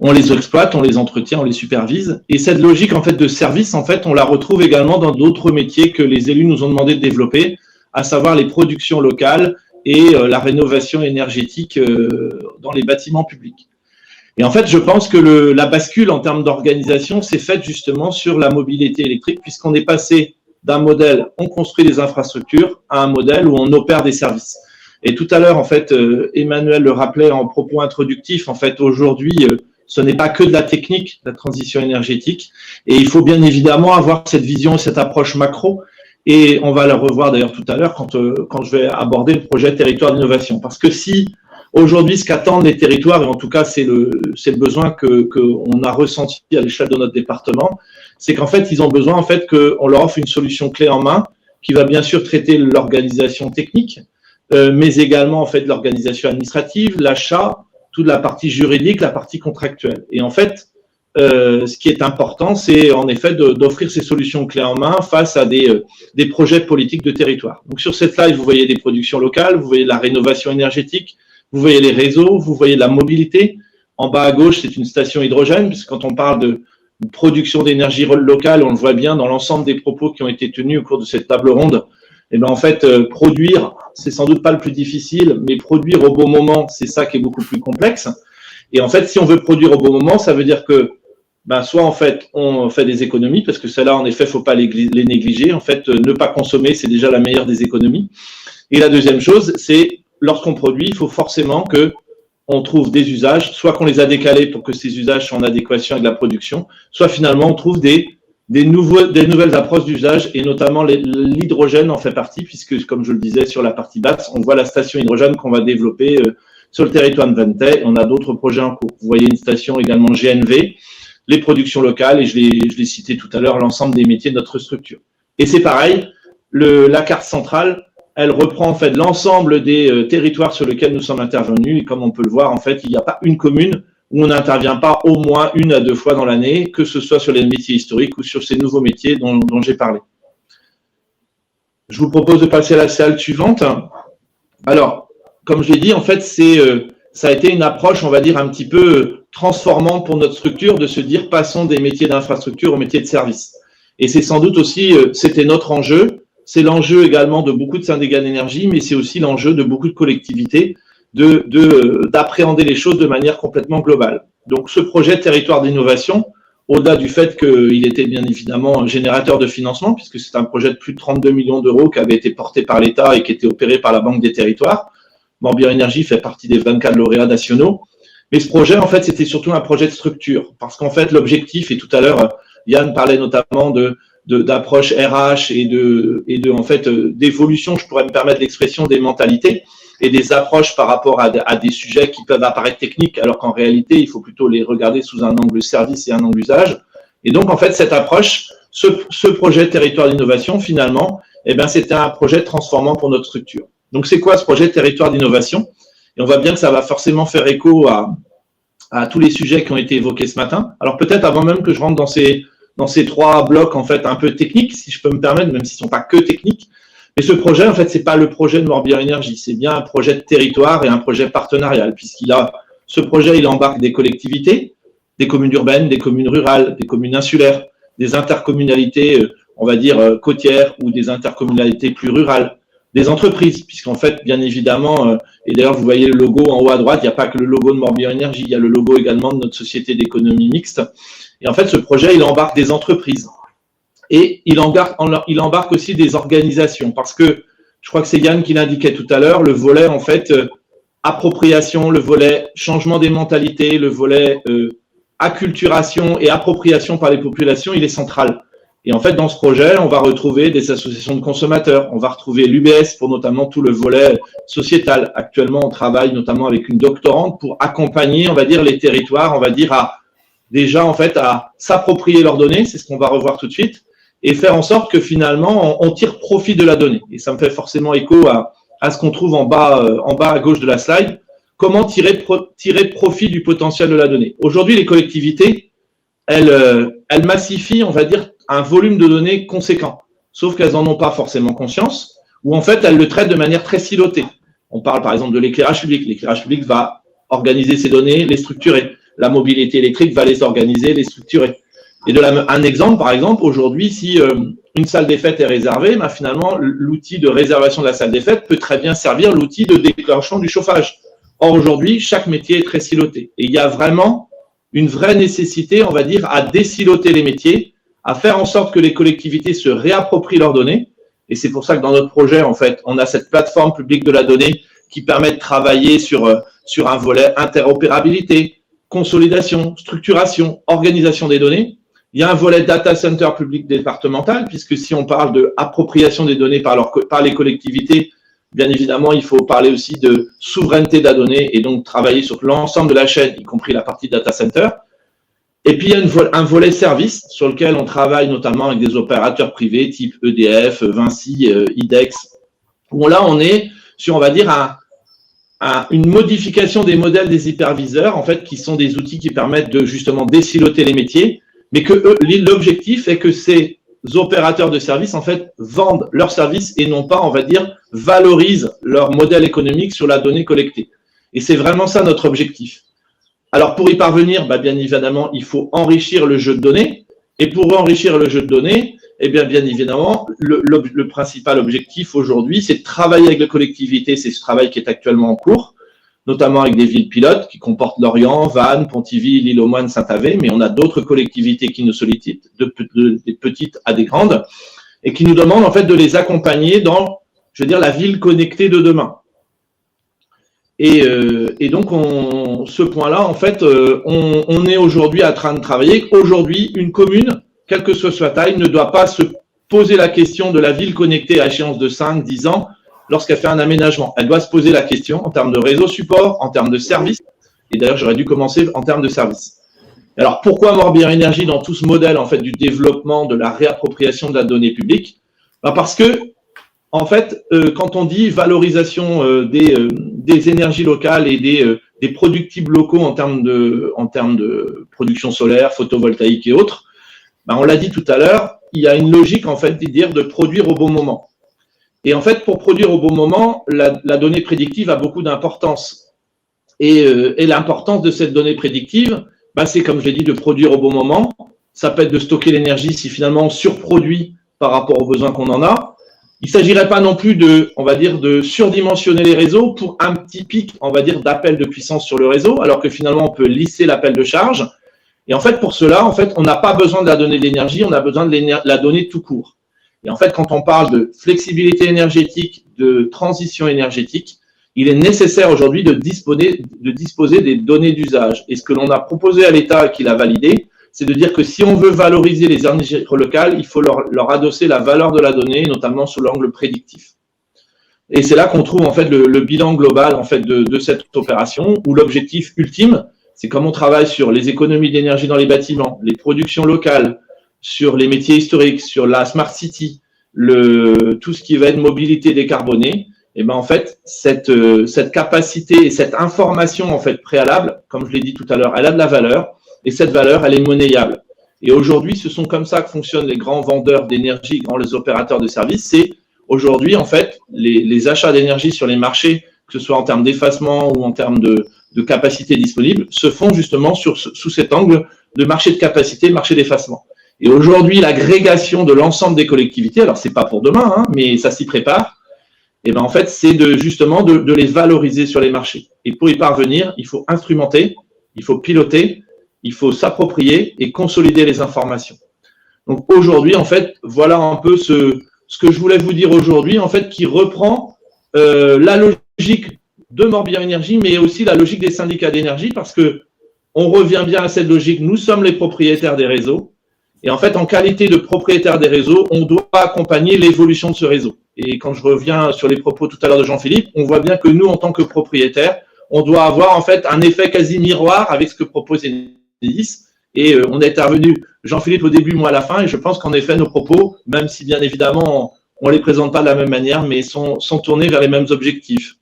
On les exploite, on les entretient, on les supervise. Et cette logique, en fait, de service, en fait, on la retrouve également dans d'autres métiers que les élus nous ont demandé de développer, à savoir les productions locales et la rénovation énergétique dans les bâtiments publics. Et en fait, je pense que la bascule en termes d'organisation s'est faite justement sur la mobilité électrique, puisqu'on est passé d'un modèle, on construit des infrastructures, à un modèle où on opère des services. Et tout à l'heure, en fait, Emmanuel le rappelait en propos introductif, en fait, aujourd'hui, ce n'est pas que de la technique, la transition énergétique. Et il faut bien évidemment avoir cette vision, cette approche macro. Et on va la revoir d'ailleurs tout à l'heure quand je vais aborder le projet Territoire d'innovation. Parce que si Aujourd'hui, ce qu'attendent les territoires, et en tout cas c'est le besoin qu'on a ressenti à l'échelle de notre département, c'est qu'en fait ils ont besoin en fait qu'on leur offre une solution clé en main qui va bien sûr traiter l'organisation technique, mais également en fait l'organisation administrative, l'achat, toute la partie juridique, la partie contractuelle. Et en fait, ce qui est important, c'est en effet d'offrir ces solutions clés en main face à des projets politiques de territoire. Donc sur cette slide, vous voyez des productions locales, vous voyez la rénovation énergétique, vous voyez les réseaux, vous voyez la mobilité. En bas à gauche, c'est une station hydrogène, puisque quand on parle de production d'énergie locale, on le voit bien dans l'ensemble des propos qui ont été tenus au cours de cette table ronde. Et bien en fait, produire, c'est sans doute pas le plus difficile, mais produire au bon moment, c'est ça qui est beaucoup plus complexe. Et en fait, si on veut produire au bon moment, ça veut dire que soit en fait on fait des économies, parce que celles-là, en effet, faut pas les négliger. En fait, ne pas consommer, c'est déjà la meilleure des économies. Et la deuxième chose, c'est lorsqu'on produit, il faut forcément que on trouve des usages, soit qu'on les a décalés pour que ces usages soient en adéquation avec la production, soit finalement on trouve des nouvelles approches d'usage, et notamment l'hydrogène en fait partie, puisque comme je le disais sur la partie basse, on voit la station hydrogène qu'on va développer sur le territoire de Ventais. On a d'autres projets en cours. Vous voyez une station également GNV, les productions locales, et je l'ai cité tout à l'heure, l'ensemble des métiers de notre structure. Et c'est pareil, la carte centrale, elle reprend en fait l'ensemble des territoires sur lesquels nous sommes intervenus, et comme on peut le voir, en fait, il n'y a pas une commune où on n'intervient pas au moins 1 à 2 fois dans l'année, que ce soit sur les métiers historiques ou sur ces nouveaux métiers dont j'ai parlé. Je vous propose de passer à la slide suivante. Alors, comme je l'ai dit, en fait, ça a été une approche, on va dire, un petit peu transformante pour notre structure, de se dire passons des métiers d'infrastructure aux métiers de service. Et c'est sans doute aussi, c'était notre enjeu. C'est l'enjeu également de beaucoup de syndicats d'énergie, mais c'est aussi l'enjeu de beaucoup de collectivités d'appréhender les choses de manière complètement globale. Donc, ce projet de territoire d'innovation, au-delà du fait qu'il était bien évidemment générateur de financement, puisque c'est un projet de plus de 32 millions d'euros qui avait été porté par l'État et qui était opéré par la Banque des Territoires. Morbihan Énergie fait partie des 24 lauréats nationaux. Mais ce projet, en fait, c'était surtout un projet de structure, parce qu'en fait, l'objectif, et tout à l'heure, Yann parlait notamment d'approche RH et en fait d'évolution, je pourrais me permettre l'expression, des mentalités et des approches par rapport à des sujets qui peuvent apparaître techniques, alors qu'en réalité, il faut plutôt les regarder sous un angle service et un angle usage. Et donc, en fait, cette approche, ce projet de territoire d'innovation, finalement, c'était un projet transformant pour notre structure. Donc, c'est quoi ce projet de territoire d'innovation? Et on voit bien que ça va forcément faire écho à tous les sujets qui ont été évoqués ce matin. Alors, peut-être avant même que je rentre dans ces 3 blocs, en fait, un peu techniques, si je peux me permettre, même s'ils ne sont pas que techniques. Mais ce projet, en fait, c'est pas le projet de Morbihan Énergie, c'est bien un projet de territoire et un projet partenarial, ce projet, il embarque des collectivités, des communes urbaines, des communes rurales, des communes insulaires, des intercommunalités, on va dire, côtières, ou des intercommunalités plus rurales, des entreprises, puisqu'en fait, bien évidemment, et d'ailleurs, vous voyez le logo en haut à droite, il n'y a pas que le logo de Morbihan Énergie, il y a le logo également de notre société d'économie mixte. Et en fait, ce projet, il embarque des entreprises. Et il embarque aussi des organisations, parce que je crois que c'est Yann qui l'indiquait tout à l'heure, le volet, en fait, appropriation, le volet changement des mentalités, le volet acculturation et appropriation par les populations, il est central. Et en fait, dans ce projet, on va retrouver des associations de consommateurs, on va retrouver l'UBS pour notamment tout le volet sociétal. Actuellement, on travaille notamment avec une doctorante pour accompagner, on va dire, les territoires, on va dire, à s'approprier leurs données, c'est ce qu'on va revoir tout de suite, et faire en sorte que finalement, on tire profit de la donnée. Et ça me fait forcément écho à ce qu'on trouve en bas à gauche de la slide. Comment tirer profit du potentiel de la donnée? Aujourd'hui, les collectivités, elles massifient, on va dire, un volume de données conséquent, sauf qu'elles n'en ont pas forcément conscience, ou en fait, elles le traitent de manière très silotée. On parle par exemple de l'éclairage public. L'éclairage public va organiser ces données, les structurer. La mobilité électrique va les organiser, les structurer. Et un exemple, par exemple, aujourd'hui, si une salle des fêtes est réservée, finalement, l'outil de réservation de la salle des fêtes peut très bien servir l'outil de déclenchement du chauffage. Or, aujourd'hui, chaque métier est très siloté. Et il y a vraiment une vraie nécessité, on va dire, à désiloter les métiers, à faire en sorte que les collectivités se réapproprient leurs données. Et c'est pour ça que dans notre projet, en fait, on a cette plateforme publique de la donnée qui permet de travailler sur un volet interopérabilité, consolidation, structuration, organisation des données. Il y a un volet data center public départemental, puisque si on parle de appropriation des données par les collectivités, bien évidemment, il faut parler aussi de souveraineté de la donnée et donc travailler sur l'ensemble de la chaîne, y compris la partie data center. Et puis, il y a un volet service sur lequel on travaille notamment avec des opérateurs privés type EDF, Vinci, IDEX, où là, on est sur, on va dire, une modification des modèles des hyperviseurs, en fait, qui sont des outils qui permettent de justement désiloter les métiers, mais que l'objectif est que ces opérateurs de services, en fait, vendent leurs services et non pas, on va dire, valorisent leur modèle économique sur la donnée collectée. Et c'est vraiment ça notre objectif. Alors, pour y parvenir, bien évidemment, il faut enrichir le jeu de données. Et pour enrichir le jeu de données, eh bien évidemment, le principal objectif aujourd'hui, c'est de travailler avec les collectivités. C'est ce travail qui est actuellement en cours, notamment avec des villes pilotes qui comportent Lorient, Vannes, Pontivy, l'Île-aux-Moines, Saint-Avé, mais on a d'autres collectivités qui nous sollicitent, des petites à des grandes, et qui nous demandent en fait de les accompagner dans, je veux dire, la ville connectée de demain. Et donc, ce point-là, en fait, on est aujourd'hui en train de travailler. Aujourd'hui, une commune, quelle que soit sa taille, ne doit pas se poser la question de la ville connectée à échéance de 5, 10 ans lorsqu'elle fait un aménagement. Elle doit se poser la question en termes de réseau support, en termes de services. Et d'ailleurs, j'aurais dû commencer en termes de services. Alors, pourquoi Morbihan Énergie dans tout ce modèle, en fait, du développement de la réappropriation de la donnée publique? Parce que, en fait, quand on dit valorisation des énergies locales et des productibles locaux en termes de production solaire, photovoltaïque et autres, on l'a dit tout à l'heure, il y a une logique en fait de produire au bon moment. Et en fait, pour produire au bon moment, la donnée prédictive a beaucoup d'importance. Et l'importance de cette donnée prédictive, c'est comme je l'ai dit, de produire au bon moment. Ça peut être de stocker l'énergie si finalement on surproduit par rapport aux besoins qu'on en a. Il ne s'agirait pas non plus de surdimensionner les réseaux pour un petit pic, on va dire, d'appel de puissance sur le réseau, alors que finalement, on peut lisser l'appel de charge. Et en fait, pour cela, en fait, on n'a pas besoin de la donnée d'énergie, on a besoin de la donnée tout court. Et en fait, quand on parle de flexibilité énergétique, de transition énergétique, il est nécessaire aujourd'hui de disposer des données d'usage. Et ce que l'on a proposé à l'État et qu'il a validé, c'est de dire que si on veut valoriser les énergies locales, il faut leur adosser la valeur de la donnée, notamment sous l'angle prédictif. Et c'est là qu'on trouve en fait le bilan global en fait de cette opération, où l'objectif ultime, c'est comme on travaille sur les économies d'énergie dans les bâtiments, les productions locales, sur les métiers historiques, sur la smart city, tout ce qui va être mobilité décarbonée. Et en fait, cette capacité et cette information en fait préalable, comme je l'ai dit tout à l'heure, elle a de la valeur. Et cette valeur, elle est monnayable. Et aujourd'hui, ce sont comme ça que fonctionnent les grands vendeurs d'énergie, les opérateurs de services. C'est aujourd'hui, en fait, les achats d'énergie sur les marchés, que ce soit en termes d'effacement ou en termes de capacité disponible, se font justement sous cet angle de marché de capacité, marché d'effacement. Et aujourd'hui, l'agrégation de l'ensemble des collectivités, alors c'est pas pour demain, mais ça s'y prépare, et en fait, c'est justement de les valoriser sur les marchés. Et pour y parvenir, il faut instrumenter, il faut piloter, il faut s'approprier et consolider les informations. Donc aujourd'hui, en fait, voilà un peu ce que je voulais vous dire aujourd'hui, en fait, qui reprend la logique de Morbihan Énergie, mais aussi la logique des syndicats d'énergie, parce que on revient bien à cette logique. Nous sommes les propriétaires des réseaux, et en fait, en qualité de propriétaire des réseaux, on doit accompagner l'évolution de ce réseau. Et quand je reviens sur les propos tout à l'heure de Jean-Philippe, on voit bien que nous, en tant que propriétaires, on doit avoir en fait un effet quasi miroir avec ce que propose Enedis. Et on est intervenu, Jean-Philippe au début, moi à la fin, et je pense qu'en effet, nos propos, même si bien évidemment, on ne les présente pas de la même manière, mais sont tournés vers les mêmes objectifs.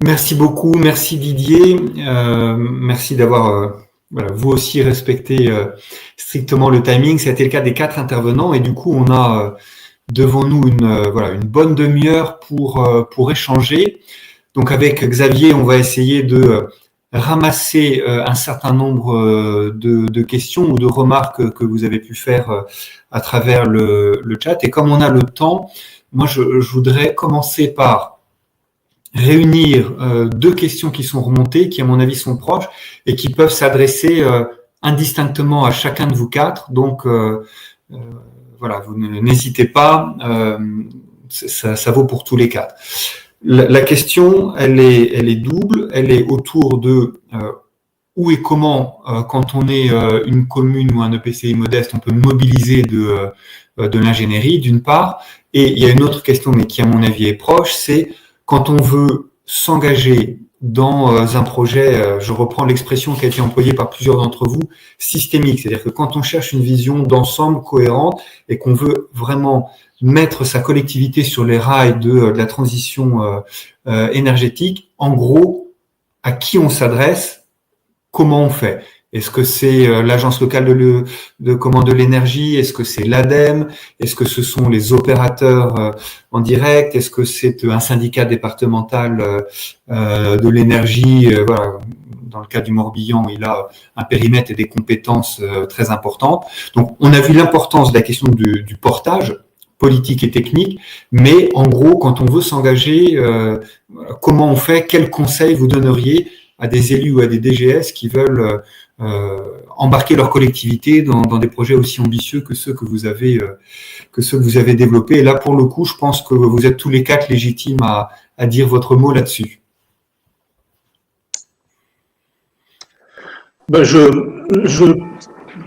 Merci beaucoup, merci Didier, merci d'avoir vous aussi respecté strictement le timing. Ça a été le cas des 4 intervenants et du coup on a devant nous une bonne demi-heure pour échanger. Donc avec Xavier, on va essayer de ramasser un certain nombre de questions ou de remarques que vous avez pu faire à travers le chat. Et comme on a le temps, moi je voudrais commencer par réunir 2 questions qui sont remontées, qui à mon avis sont proches et qui peuvent s'adresser indistinctement à chacun de vous 4. Donc vous n'hésitez pas, ça vaut pour tous les 4. La question, elle est double, elle est autour de où et comment, quand on est une commune ou un EPCI modeste, on peut mobiliser de l'ingénierie, d'une part. Et il y a une autre question, mais qui à mon avis est proche, c'est quand on veut s'engager dans un projet, je reprends l'expression qui a été employée par plusieurs d'entre vous, systémique. C'est-à-dire que quand on cherche une vision d'ensemble cohérente et qu'on veut vraiment mettre sa collectivité sur les rails de la transition énergétique, en gros, à qui on s'adresse, comment on fait? Est-ce que c'est l'agence locale de l'énergie? Est-ce que c'est l'ADEME? Est-ce que ce sont les opérateurs en direct? Est-ce que c'est un syndicat départemental de l'énergie? Voilà. Dans le cas du Morbihan, il a un périmètre et des compétences très importantes. Donc, on a vu l'importance de la question du portage politique et technique, mais en gros, quand on veut s'engager, comment on fait? Quels conseils vous donneriez à des élus ou à des DGS qui veulent embarquer leur collectivité dans des projets aussi ambitieux que ceux que vous avez développés. Et là, pour le coup, je pense que vous êtes tous les quatre légitimes à dire votre mot là-dessus. Ben je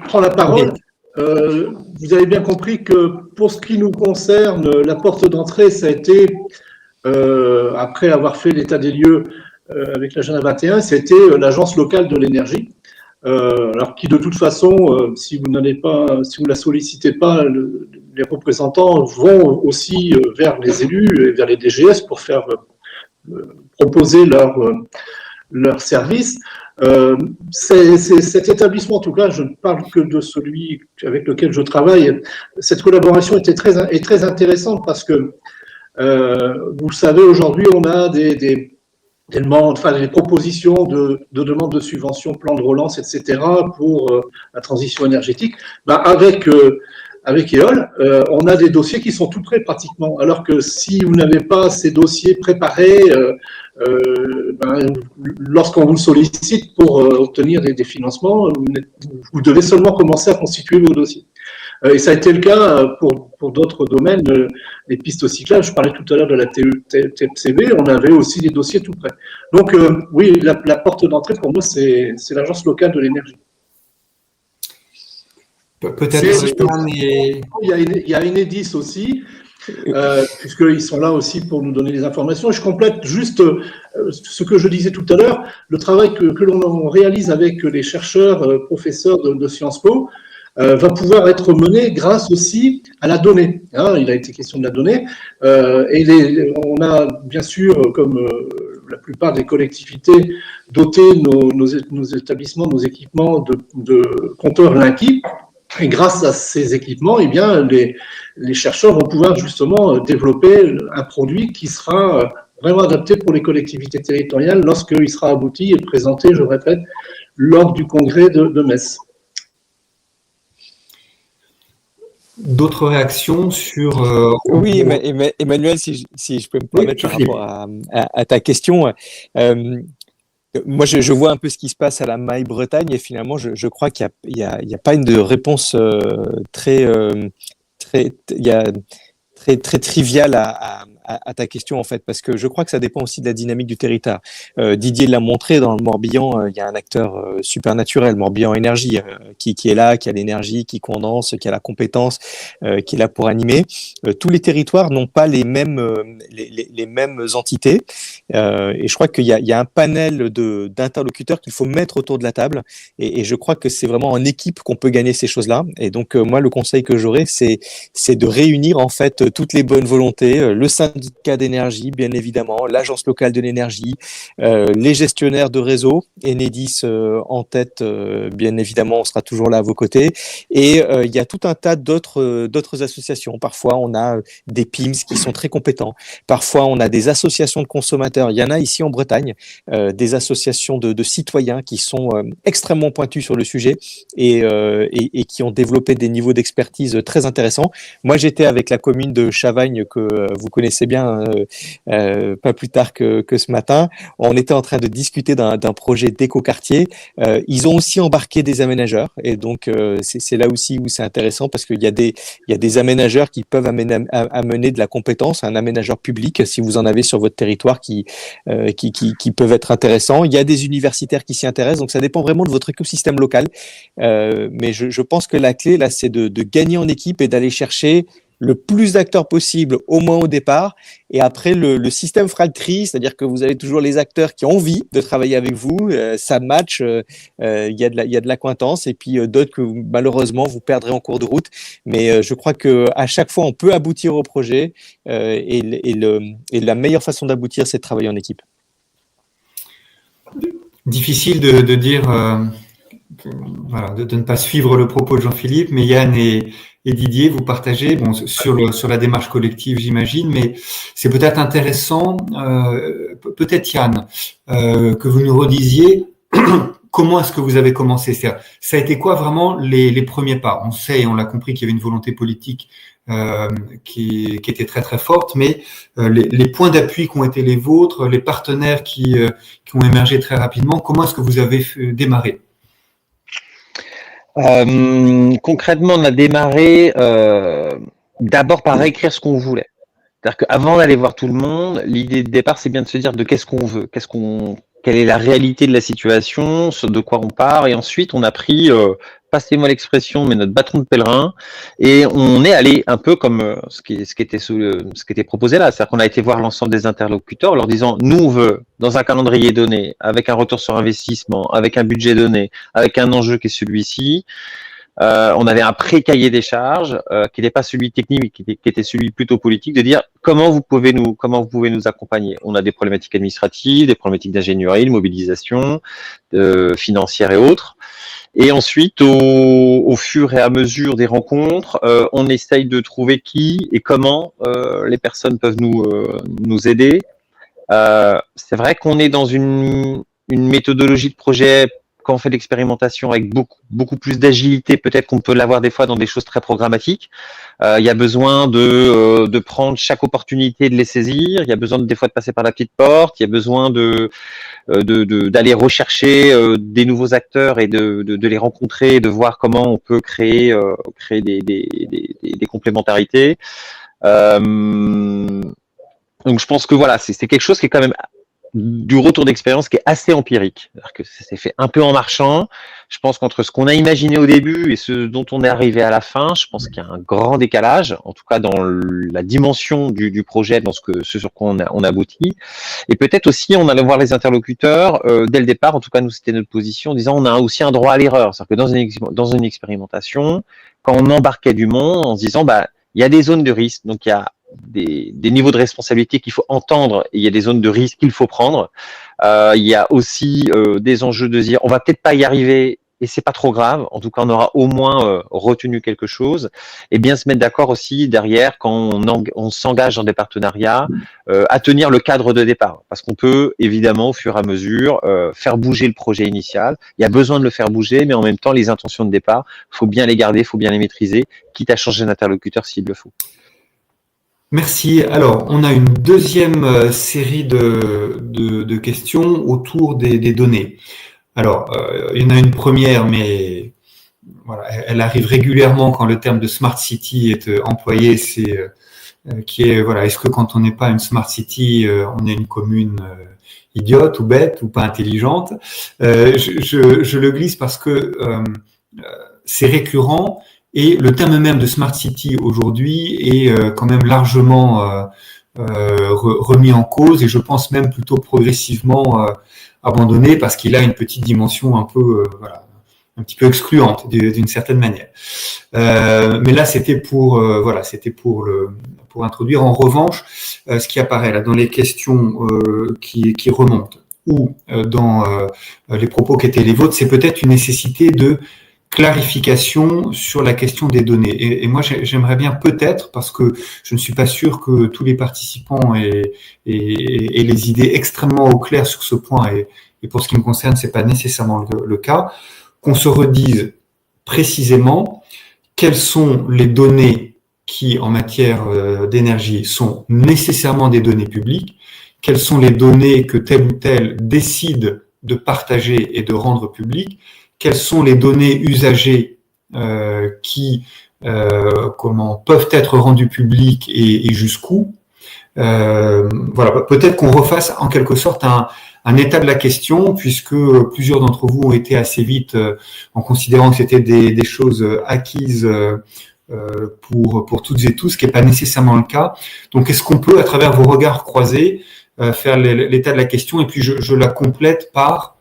prends la parole. Vous avez bien compris que pour ce qui nous concerne, la porte d'entrée, ça a été, après avoir fait l'état des lieux avec l'agenda 21, c'était l'agence locale de l'énergie. Alors qui de toute façon, si vous la sollicitez pas, les représentants vont aussi vers les élus et vers les DGS pour faire proposer leur service. Cet établissement, en tout cas, je ne parle que de celui avec lequel je travaille. Cette collaboration est très intéressante parce que vous le savez, aujourd'hui, on a des propositions de demande de subventions, plan de relance, etc. pour la transition énergétique. Avec EOL, on a des dossiers qui sont tout prêts pratiquement. Alors que si vous n'avez pas ces dossiers préparés, lorsqu'on vous sollicite pour obtenir des financements, vous devez seulement commencer à constituer vos dossiers. Et ça a été le cas pour d'autres domaines, les pistes cyclables. Je parlais tout à l'heure de la TEPCV, on avait aussi des dossiers tout prêts. Donc oui, la porte d'entrée pour moi, c'est l'agence locale de l'énergie. Peut-être il y a Enedis aussi, puisqu'ils sont là aussi pour nous donner des informations. Je complète juste ce que je disais tout à l'heure, le travail que l'on réalise avec les chercheurs, professeurs de Sciences Po, va pouvoir être mené grâce aussi à la donnée. Il a été question de la donnée. On a bien sûr, comme la plupart des collectivités, doté nos établissements, nos équipements de compteurs Linky. Et grâce à ces équipements, eh bien, les chercheurs vont pouvoir justement développer un produit qui sera vraiment adapté pour les collectivités territoriales lorsqu'il sera abouti et présenté, je répète, lors du congrès de Metz. D'autres réactions sur… Oui, Emmanuel, si je peux me permettre par rapport à ta question. Moi, je vois un peu ce qui se passe à la Maille Bretagne et finalement, je crois qu'il y a pas une réponse très triviale à ta question en fait, parce que je crois que ça dépend aussi de la dynamique du territoire. Didier l'a montré dans le Morbihan, il y a un acteur supernaturel, Morbihan Énergie, qui est là, qui a l'énergie, qui condense, qui a la compétence, qui est là pour animer. Tous les territoires n'ont pas les mêmes entités, et je crois qu'il y a un panel d'interlocuteurs qu'il faut mettre autour de la table, et je crois que c'est vraiment en équipe qu'on peut gagner ces choses-là. Et donc moi, le conseil que j'aurais, c'est de réunir en fait toutes les bonnes volontés, le syndicat d'énergie, bien évidemment, l'agence locale de l'énergie, les gestionnaires de réseau, Enedis en tête, bien évidemment, on sera toujours là à vos côtés. Et il y a tout un tas d'autres associations. Parfois, on a des PIMS qui sont très compétents. Parfois, on a des associations de consommateurs. Il y en a ici en Bretagne, des associations de citoyens qui sont extrêmement pointus sur le sujet et qui ont développé des niveaux d'expertise très intéressants. Moi, j'étais avec la commune de Chavagne que vous connaissez bien pas plus tard que ce matin. On était en train de discuter d'un projet d'écoquartier. Ils ont aussi embarqué des aménageurs et donc c'est là aussi où c'est intéressant parce qu'il y a des aménageurs qui peuvent amener de la compétence, un aménageur public si vous en avez sur votre territoire qui peuvent être intéressants. Il y a des universitaires qui s'y intéressent, donc ça dépend vraiment de votre écosystème local. Mais je pense que la clé là, c'est de gagner en équipe et d'aller chercher le plus d'acteurs possible, au moins au départ. Et après, le système fera le tri, c'est-à-dire que vous avez toujours les acteurs qui ont envie de travailler avec vous, ça match, il y a de l'acquaintance, et puis d'autres que malheureusement vous perdrez en cours de route. Mais je crois que à chaque fois, on peut aboutir au projet, et la meilleure façon d'aboutir, c'est de travailler en équipe. Difficile de dire, voilà, de ne pas suivre le propos de Jean-Philippe, mais Yann et Didier, vous partagez sur la démarche collective, j'imagine, mais c'est peut-être intéressant, peut-être Yann, que vous nous redisiez comment est-ce que vous avez commencé. C'est-à-dire, ça a été quoi vraiment les premiers pas? On sait, on l'a compris qu'il y avait une volonté politique qui était très très forte, mais les points d'appui qui ont été les vôtres, les partenaires qui ont émergé très rapidement, comment est-ce que vous avez démarré? Concrètement, on a démarré d'abord par écrire ce qu'on voulait. C'est-à-dire qu'avant d'aller voir tout le monde, l'idée de départ, c'est bien de se dire de qu'est-ce qu'on veut, quelle est la réalité de la situation, de quoi on part, et ensuite on a pris, passez-moi l'expression, mais notre bâton de pèlerin, et on est allé un peu comme ce qui était proposé là, c'est-à-dire qu'on a été voir l'ensemble des interlocuteurs, en leur disant, nous on veut, dans un calendrier donné, avec un retour sur investissement, avec un budget donné, avec un enjeu qui est celui-ci. On avait un pré-cahier des charges qui n'était pas celui technique, mais qui était celui plutôt politique, de dire comment vous pouvez nous accompagner. On a des problématiques administratives, des problématiques d'ingénierie, de mobilisation, financière et autres. Et ensuite, au fur et à mesure des rencontres, on essaye de trouver qui et comment les personnes peuvent nous aider. C'est vrai qu'on est dans une méthodologie de projet quand on fait de l'expérimentation avec beaucoup plus d'agilité, peut-être qu'on peut l'avoir des fois dans des choses très programmatiques. Il y a besoin de prendre chaque opportunité, de les saisir. Il y a besoin des fois de passer par la petite porte. Il y a besoin d'aller rechercher des nouveaux acteurs et de les rencontrer, de voir comment on peut créer des complémentarités. Donc je pense que voilà, c'est quelque chose qui est quand même du retour d'expérience qui est assez empirique. C'est-à-dire que ça s'est fait un peu en marchant. Je pense qu'entre ce qu'on a imaginé au début et ce dont on est arrivé à la fin, je pense qu'il y a un grand décalage, en tout cas dans la dimension du projet, dans ce sur quoi on aboutit. Et peut-être aussi, on allait voir les interlocuteurs dès le départ, en tout cas nous c'était notre position, en disant on a aussi un droit à l'erreur. C'est-à-dire que dans une expérimentation, quand on embarquait du monde, en se disant il y a des zones de risque, donc il y a des niveaux de responsabilité qu'il faut entendre et il y a des zones de risque qu'il faut prendre. Il y a aussi des enjeux de dire on va peut-être pas y arriver et c'est pas trop grave. En tout cas, on aura au moins retenu quelque chose. Et bien se mettre d'accord aussi derrière quand on s'engage dans des partenariats à tenir le cadre de départ, parce qu'on peut évidemment au fur et à mesure faire bouger le projet initial. Il y a besoin de le faire bouger, mais en même temps, les intentions de départ, faut bien les garder, faut bien les maîtriser, quitte à changer d'interlocuteur s'il le faut. Merci. Alors, on a une deuxième série de questions autour des données. Alors, il y en a une première, mais voilà, elle arrive régulièrement quand le terme de Smart City est employé. C'est voilà, est-ce que quand on n'est pas une Smart City, on est une commune idiote ou bête ou pas intelligente? Je le glisse parce que c'est récurrent. Et le terme même de Smart City aujourd'hui est quand même largement remis en cause et je pense même plutôt progressivement abandonné parce qu'il a une petite dimension un peu, un petit peu excluante d'une certaine manière. Mais là, c'était pour introduire. En revanche, ce qui apparaît là dans les questions qui remontent ou dans les propos qui étaient les vôtres, c'est peut-être une nécessité de clarification sur la question des données. Et moi, j'aimerais bien peut-être, parce que je ne suis pas sûr que tous les participants aient les idées extrêmement au clair sur ce point, et pour ce qui me concerne, c'est pas nécessairement le cas, qu'on se redise précisément quelles sont les données qui, en matière d'énergie, sont nécessairement des données publiques, quelles sont les données que tel ou tel décide de partager et de rendre publiques, quelles sont les données usagées qui peuvent être rendues publiques et jusqu'où. Voilà, peut-être qu'on refasse en quelque sorte un état de la question, puisque plusieurs d'entre vous ont été assez vite en considérant que c'était des choses acquises pour toutes et tous, ce qui n'est pas nécessairement le cas. Donc, est-ce qu'on peut, à travers vos regards croisés, faire l'état de la question, et puis je la complète par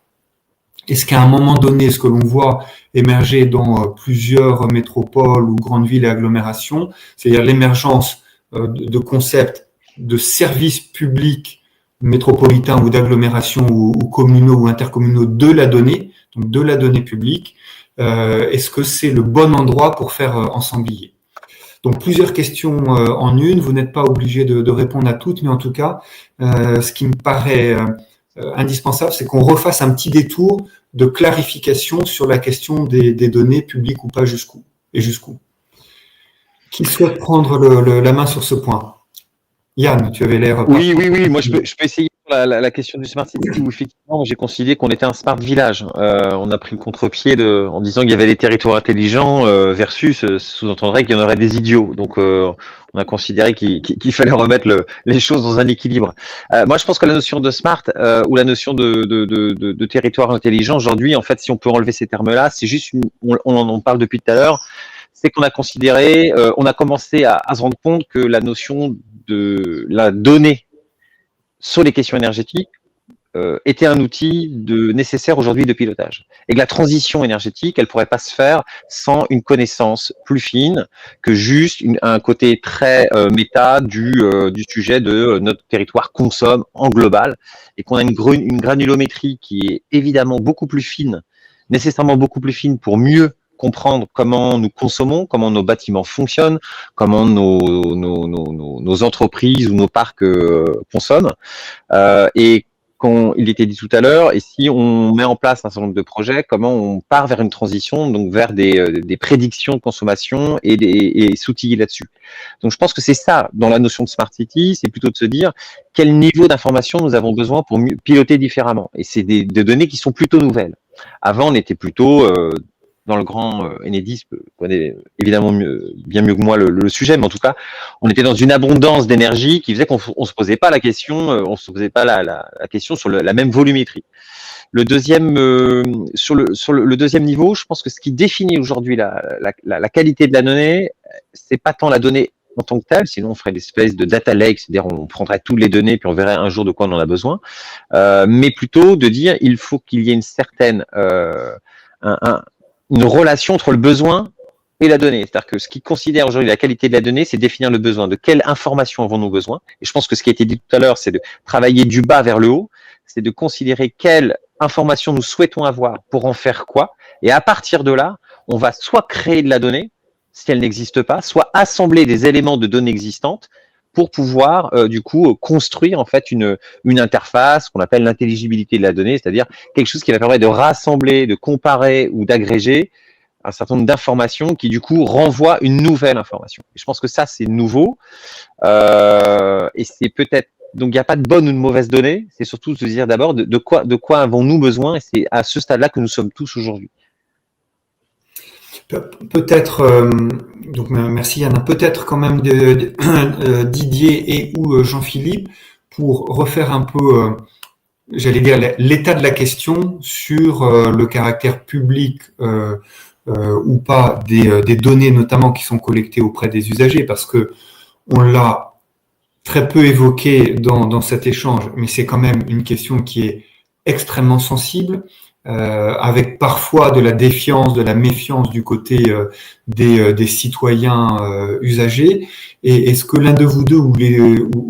est-ce qu'à un moment donné, ce que l'on voit émerger dans plusieurs métropoles ou grandes villes et agglomérations, c'est-à-dire l'émergence de concepts de services publics métropolitains ou d'agglomérations ou communaux ou intercommunaux de la donnée, donc de la donnée publique, est-ce que c'est le bon endroit pour faire ensemblier? Donc plusieurs questions en une, vous n'êtes pas obligé de répondre à toutes, mais en tout cas, ce qui me paraît indispensable, c'est qu'on refasse un petit détour de clarification sur la question des données publiques ou pas jusqu'où. Qui souhaite prendre la main sur ce point? Yann, tu avais l'air… Oui. Moi, je peux essayer la question du Smart City où effectivement, j'ai considéré qu'on était un Smart Village. On a pris le contre-pied en disant qu'il y avait des territoires intelligents versus sous-entendrait qu'il y en aurait des idiots. Donc, on a considéré qu'il fallait remettre les choses dans un équilibre. Moi, je pense que la notion de Smart ou la notion de territoire intelligent, aujourd'hui, en fait, si on peut enlever ces termes-là, c'est juste, on en parle depuis tout à l'heure, c'est qu'on a considéré, on a commencé à se rendre compte que la notion de la donnée sur les questions énergétiques était un outil nécessaire aujourd'hui de pilotage. Et que la transition énergétique, elle pourrait pas se faire sans une connaissance plus fine que juste un côté très méta du sujet de notre territoire consomme en global, et qu'on a une granulométrie qui est évidemment beaucoup plus fine, nécessairement beaucoup plus fine pour mieux comprendre comment nous consommons, comment nos bâtiments fonctionnent, comment nos entreprises ou nos parcs consomment. Et il était dit tout à l'heure, et si on met en place un certain nombre de projets, comment on part vers une transition, donc vers des prédictions de consommation et s'outiller là-dessus. Donc je pense que c'est ça, dans la notion de Smart City, c'est plutôt de se dire quel niveau d'information nous avons besoin pour piloter différemment. Et c'est des données qui sont plutôt nouvelles. Avant, on était plutôt… dans le grand Enedis connaît évidemment bien mieux que moi le sujet, mais en tout cas, on était dans une abondance d'énergie qui faisait qu'on se posait pas la question, sur la même volumétrie. Le deuxième, sur le deuxième niveau, je pense que ce qui définit aujourd'hui la qualité de la donnée, c'est pas tant la donnée en tant que telle, sinon on ferait l'espèce de data lake, c'est-à-dire on prendrait toutes les données puis on verrait un jour de quoi on en a besoin, mais plutôt de dire il faut qu'il y ait une certaine une relation entre le besoin et la donnée. C'est-à-dire que ce qui considère aujourd'hui la qualité de la donnée, c'est définir le besoin. De quelle information avons-nous besoin? Et je pense que ce qui a été dit tout à l'heure, c'est de travailler du bas vers le haut, c'est de considérer quelle information nous souhaitons avoir pour en faire quoi. Et à partir de là, on va soit créer de la donnée, si elle n'existe pas, soit assembler des éléments de données existantes pour pouvoir construire en fait une interface qu'on appelle l'intelligibilité de la donnée, c'est-à-dire quelque chose qui va permettre de rassembler, de comparer ou d'agréger un certain nombre d'informations qui du coup renvoient une nouvelle information. Et je pense que ça c'est nouveau et c'est peut-être donc il n'y a pas de bonne ou de mauvaise donnée, c'est surtout de se dire d'abord de quoi avons-nous besoin, et c'est à ce stade-là que nous sommes tous aujourd'hui. Peut-être, donc merci Yann, peut-être quand même Didier et ou Jean-Philippe pour refaire un peu, j'allais dire, l'état de la question sur le caractère public ou pas des données notamment qui sont collectées auprès des usagers, parce que on l'a très peu évoqué dans cet échange, mais c'est quand même une question qui est extrêmement sensible. Avec parfois de la défiance, de la méfiance du côté des citoyens usagers. Et est-ce que l'un de vous deux ou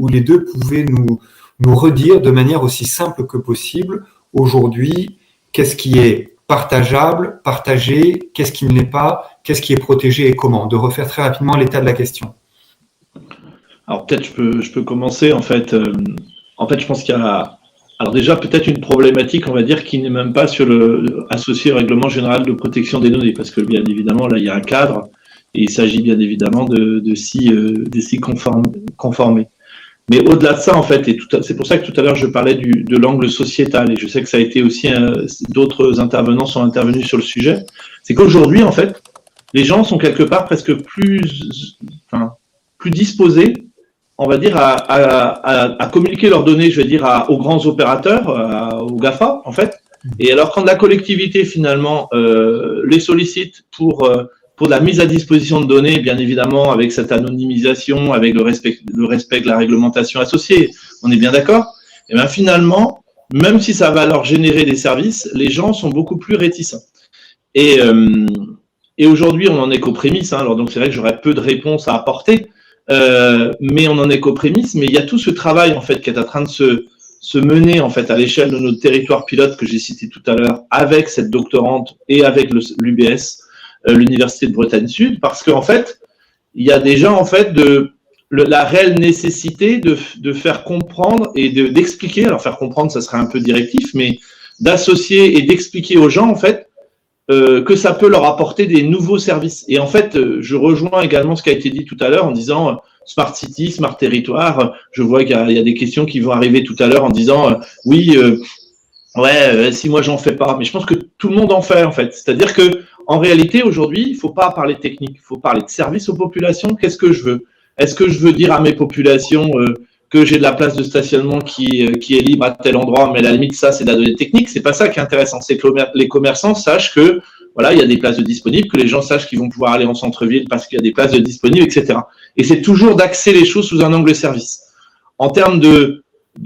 les deux pouvez nous redire de manière aussi simple que possible aujourd'hui qu'est-ce qui est partageable, partagé, qu'est-ce qui ne l'est pas, qu'est-ce qui est protégé et comment? De refaire très rapidement l'état de la question. Alors peut-être je peux commencer en fait. Je pense qu'il y a… Alors déjà, peut-être une problématique, on va dire, qui n'est même pas associée au règlement général de protection des données, parce que bien évidemment, là, il y a un cadre, Et il s'agit bien évidemment de s'y conformer. Mais au-delà de ça, en fait, c'est pour ça que tout à l'heure je parlais de l'angle sociétal, et je sais que ça a été aussi, d'autres intervenants sont intervenus sur le sujet, c'est qu'aujourd'hui, en fait, les gens sont quelque part presque plus disposés, on va dire, à communiquer leurs données, je vais dire, aux grands opérateurs, aux GAFA, en fait. Et alors, quand la collectivité, finalement, les sollicite pour de la mise à disposition de données, bien évidemment, avec cette anonymisation, avec le respect de la réglementation associée, on est bien d'accord? Et bien, finalement, même si ça va leur générer des services, les gens sont beaucoup plus réticents. Et aujourd'hui, on en est qu'aux prémices, hein, alors donc c'est vrai que j'aurais peu de réponses à apporter, mais on en est qu'aux prémices, mais il y a tout ce travail, en fait, qui est en train de se mener, en fait, à l'échelle de notre territoire pilote que j'ai cité tout à l'heure, avec cette doctorante et avec l'UBS, l'Université de Bretagne Sud, parce qu'en fait, il y a déjà, en fait, la réelle nécessité de faire comprendre et d'expliquer, alors faire comprendre, ça serait un peu directif, mais d'associer et d'expliquer aux gens, en fait, que ça peut leur apporter des nouveaux services. Et en fait, je rejoins également ce qui a été dit tout à l'heure en disant Smart City, Smart Territoire. Je vois qu'il y a des questions qui vont arriver tout à l'heure en disant oui, si moi j'en fais pas. Mais je pense que tout le monde en fait, en fait. C'est-à-dire que en réalité, aujourd'hui, il ne faut pas parler de technique, il faut parler de service aux populations. Qu'est-ce que je veux? Est-ce que je veux dire à mes populations que j'ai de la place de stationnement qui est libre à tel endroit, mais à la limite, ça, c'est de la donnée technique. C'est pas ça qui est intéressant. C'est que les commerçants sachent que, voilà, il y a des places de disponibles, que les gens sachent qu'ils vont pouvoir aller en centre-ville parce qu'il y a des places de disponibles, etc. Et c'est toujours d'axer les choses sous un angle service. En termes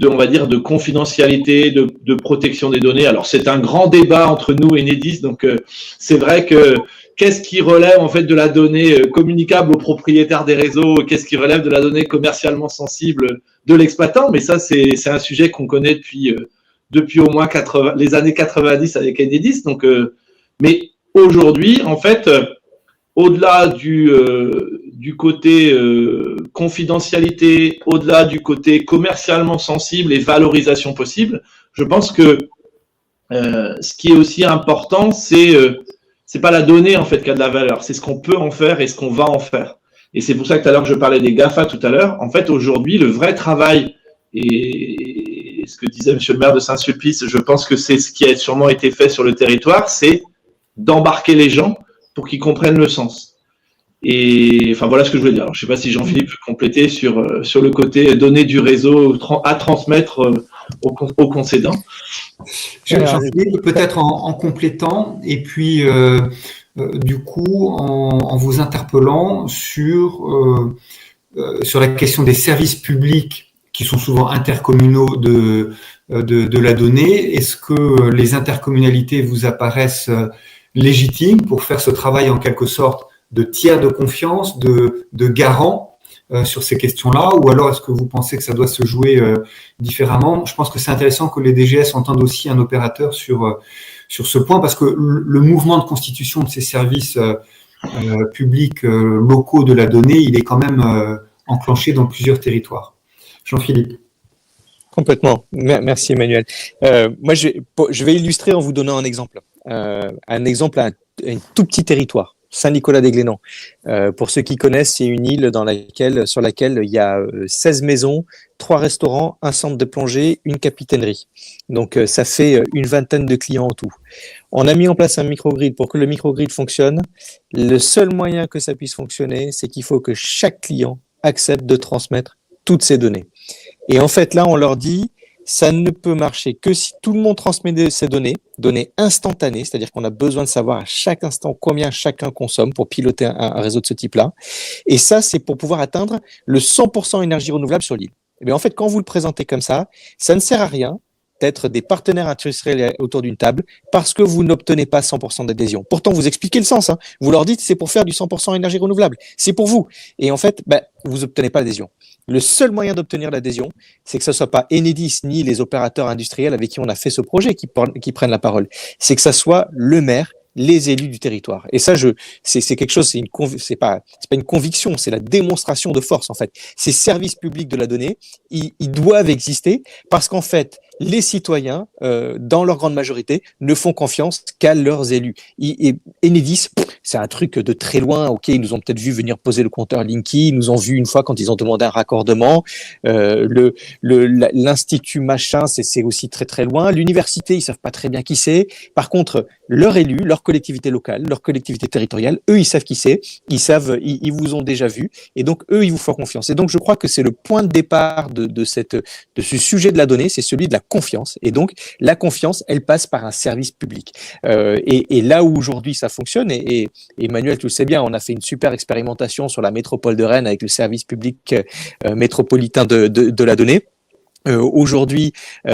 on va dire, de confidentialité, de protection des données. Alors, c'est un grand débat entre nous et Enedis. Donc, c'est vrai que qu'est-ce qui relève, en fait, de la donnée communicable aux propriétaires des réseaux? Qu'est-ce qui relève de la donnée commercialement sensible de l'exploitant? Mais ça, c'est un sujet qu'on connaît depuis au moins les années 90 avec Enedis. Donc, mais aujourd'hui, en fait, au-delà du côté confidentialité, au-delà du côté commercialement sensible et valorisation possible, je pense que ce qui est aussi important, c'est pas la donnée en fait qui a de la valeur, c'est ce qu'on peut en faire et ce qu'on va en faire. Et c'est pour ça que tout à l'heure je parlais des GAFA tout à l'heure. En fait, aujourd'hui, le vrai travail et ce que disait Monsieur le maire de Saint-Sulpice, je pense que c'est ce qui a sûrement été fait sur le territoire, c'est d'embarquer les gens pour qu'ils comprennent le sens. Et enfin, voilà ce que je voulais dire. Alors, je ne sais pas si Jean-Philippe peut compléter sur le côté données du réseau à transmettre aux concédants. Jean-Philippe, peut-être en complétant, et puis du coup, en vous interpellant sur la question des services publics qui sont souvent intercommunaux de la donnée. Est-ce que les intercommunalités vous apparaissent légitimes pour faire ce travail en quelque sorte de tiers de confiance, de garant sur ces questions-là, ou alors est-ce que vous pensez que ça doit se jouer différemment? Je pense que c'est intéressant que les DGS entendent aussi un opérateur sur ce point, parce que le mouvement de constitution de ces services publics locaux de la donnée, il est quand même enclenché dans plusieurs territoires. Jean-Philippe. Complètement. Merci Emmanuel. Moi, je vais illustrer en vous donnant un exemple. Un exemple à un tout petit territoire. Saint-Nicolas-des-Glénans. Pour ceux qui connaissent, c'est une île sur laquelle il y a 16 maisons, 3 restaurants, un centre de plongée, une capitainerie. Donc, ça fait une vingtaine de clients en tout. On a mis en place un microgrid. Pour que le microgrid fonctionne, le seul moyen que ça puisse fonctionner, c'est qu'il faut que chaque client accepte de transmettre toutes ses données. Et en fait, là, on leur dit, ça ne peut marcher que si tout le monde transmet ces données instantanées, c'est-à-dire qu'on a besoin de savoir à chaque instant combien chacun consomme pour piloter un réseau de ce type-là. Et ça, c'est pour pouvoir atteindre le 100% énergie renouvelable sur l'île. Et bien, en fait, quand vous le présentez comme ça ne sert à rien d'être des partenaires industriels autour d'une table parce que vous n'obtenez pas 100% d'adhésion. Pourtant, vous expliquez le sens. Vous leur dites c'est pour faire du 100% énergie renouvelable. C'est pour vous. Et en fait, vous n'obtenez pas l'adhésion. Le seul moyen d'obtenir l'adhésion, c'est que ce ne soit pas Enedis ni les opérateurs industriels avec qui on a fait ce projet qui prennent la parole. C'est que ça soit le maire, les élus du territoire. Et ça, c'est quelque chose, c'est pas une conviction, c'est la démonstration de force, en fait. Ces services publics de la donnée, ils doivent exister parce qu'en fait, les citoyens, dans leur grande majorité, ne font confiance qu'à leurs élus. Et Enedis, c'est un truc de très loin. Ok, ils nous ont peut-être vu venir poser le compteur Linky, ils nous ont vu une fois quand ils ont demandé un raccordement. L'institut machin, c'est aussi très très loin. L'université, ils savent pas très bien qui c'est. Par contre, leur élu, leur collectivité locale, leur collectivité territoriale, eux, ils savent qui c'est. Ils vous ont déjà vu, et donc eux, ils vous font confiance. Et donc, je crois que c'est le point de départ de ce sujet de la donnée, c'est celui de la confiance. Et donc, la confiance, elle passe par un service public. Et là où aujourd'hui ça fonctionne, et Emmanuel, tu le sais bien, on a fait une super expérimentation sur la métropole de Rennes avec le service public métropolitain de la donnée. Aujourd'hui,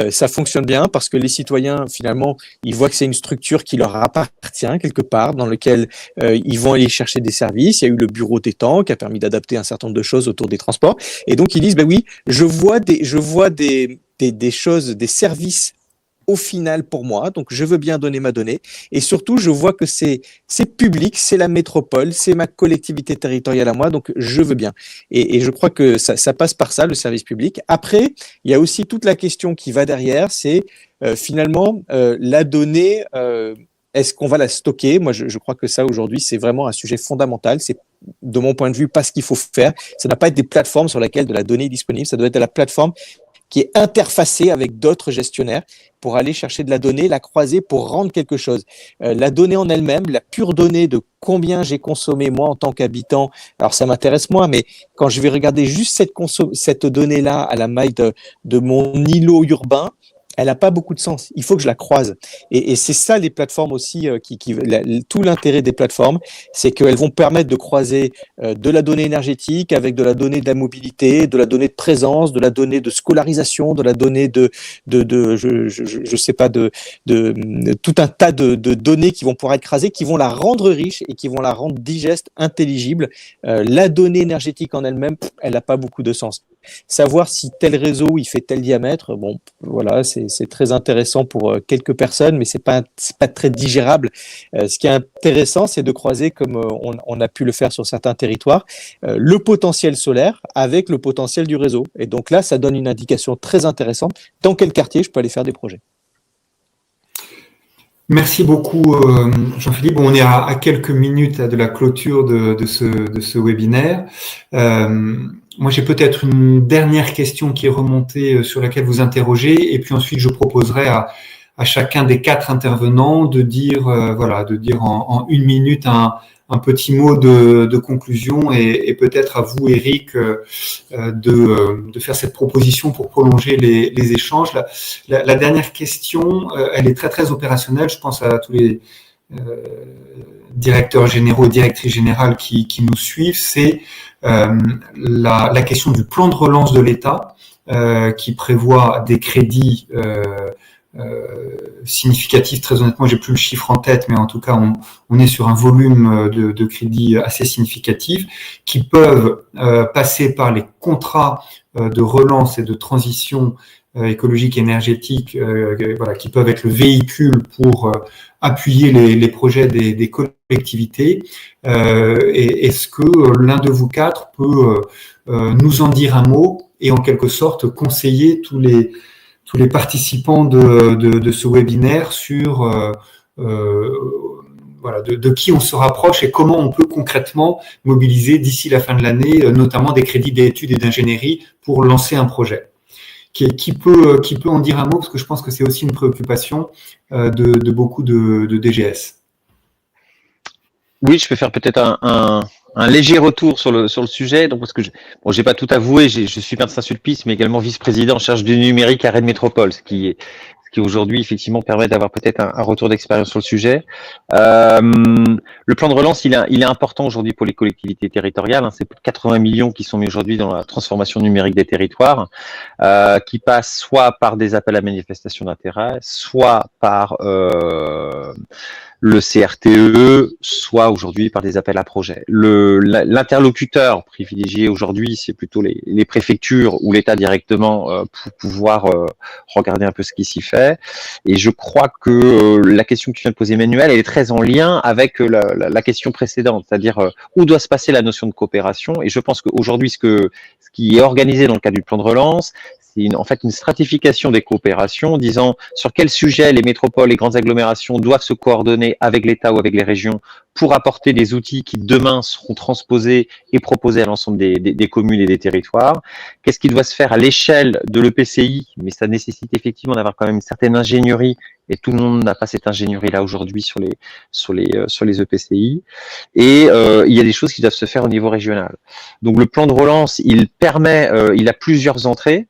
ça fonctionne bien parce que les citoyens, finalement, ils voient que c'est une structure qui leur appartient quelque part, dans lequel ils vont aller chercher des services. Il y a eu le bureau des temps qui a permis d'adapter un certain nombre de choses autour des transports. Et donc, ils disent, oui, je vois des choses, des services au final pour moi, donc je veux bien donner ma donnée, et surtout je vois que c'est public, c'est la métropole, c'est ma collectivité territoriale à moi, donc je veux bien. Et je crois que ça passe par ça, le service public. Après, il y a aussi toute la question qui va derrière, c'est finalement la donnée, est-ce qu'on va la stocker? Moi, je crois que ça aujourd'hui, c'est vraiment un sujet fondamental. C'est de mon point de vue pas ce qu'il faut faire. Ça n'a pas être des plateformes sur lesquelles de la donnée est disponible, ça doit être la plateforme qui est interfacée avec d'autres gestionnaires pour aller chercher de la donnée, la croiser pour rendre quelque chose. La donnée en elle-même, la pure donnée de combien j'ai consommé moi en tant qu'habitant, alors ça m'intéresse moins, mais quand je vais regarder juste cette donnée-là à la maille de mon îlot urbain, elle n'a pas beaucoup de sens. Il faut que je la croise. Et c'est ça les plateformes aussi, tout l'intérêt des plateformes, c'est qu'elles vont permettre de croiser de la donnée énergétique avec de la donnée de la mobilité, de la donnée de présence, de la donnée de scolarisation, de la donnée je sais pas, de tout un tas de données qui vont pouvoir être crasées, qui vont la rendre riche et qui vont la rendre digeste, intelligible. La donnée énergétique en elle-même, elle n'a pas beaucoup de sens. Savoir si tel réseau il fait tel diamètre, bon, voilà, c'est très intéressant pour quelques personnes, mais c'est pas très digérable. Ce qui est intéressant, c'est de croiser, comme on a pu le faire sur certains territoires, le potentiel solaire avec le potentiel du réseau. Et donc là, ça donne une indication très intéressante dans quel quartier je peux aller faire des projets. Merci beaucoup, Jean-Philippe. Bon, on est à quelques minutes de la clôture de ce webinaire. Moi, j'ai peut-être une dernière question qui est remontée sur laquelle vous interrogez, et puis ensuite je proposerai à chacun des 4 intervenants de dire, en 1 minute un petit mot de conclusion, et peut-être à vous, Eric, de faire cette proposition pour prolonger les échanges. La dernière question, elle est très très opérationnelle. Je pense à tous les directeurs généraux, directrices générales qui nous suivent. C'est la question du plan de relance de l'État qui prévoit des crédits significatifs. Très honnêtement, j'ai plus le chiffre en tête, mais en tout cas, on est sur un volume de crédits assez significatif qui peuvent passer par les contrats de relance et de transition écologique et énergétique, qui peuvent être le véhicule pour appuyer les projets des collectivités. Et est-ce que l'un de vous 4 peut nous en dire un mot et en quelque sorte conseiller tous les participants de ce webinaire sur de qui on se rapproche et comment on peut concrètement mobiliser d'ici la fin de l'année, notamment des crédits d'études et d'ingénierie pour lancer un projet. Qui peut en dire un mot, parce que je pense que c'est aussi une préoccupation de beaucoup de DGS. Oui, je peux faire peut-être un léger retour sur le sujet. Donc, parce que j'ai pas tout avoué, je suis maire de Saint-Sulpice, mais également vice-président en charge du numérique à Rennes Métropole, ce qui aujourd'hui effectivement permet d'avoir peut-être un retour d'expérience sur le sujet. Le plan de relance, il est important aujourd'hui pour les collectivités territoriales. C'est plus de 80 millions qui sont mis aujourd'hui dans la transformation numérique des territoires, qui passent soit par des appels à manifestation d'intérêt, soit par le CRTE, soit aujourd'hui par des appels à projets. L'interlocuteur privilégié aujourd'hui, c'est plutôt les préfectures ou l'État directement pour pouvoir regarder un peu ce qui s'y fait. Et je crois que la question que tu viens de poser, Emmanuel, elle est très en lien avec la question précédente, c'est-à-dire où doit se passer la notion de coopération. Et je pense qu'aujourd'hui, ce qui est organisé dans le cadre du plan de relance, en fait une stratification des coopérations, disant sur quel sujet les métropoles, les grandes agglomérations doivent se coordonner avec l'État ou avec les régions pour apporter des outils qui demain seront transposés et proposés à l'ensemble des communes et des territoires. Qu'est-ce qui doit se faire à l'échelle de l'EPCI, mais ça nécessite effectivement d'avoir quand même une certaine ingénierie, et tout le monde n'a pas cette ingénierie-là aujourd'hui sur les EPCI. Et il y a des choses qui doivent se faire au niveau régional. Donc le plan de relance, il a plusieurs entrées,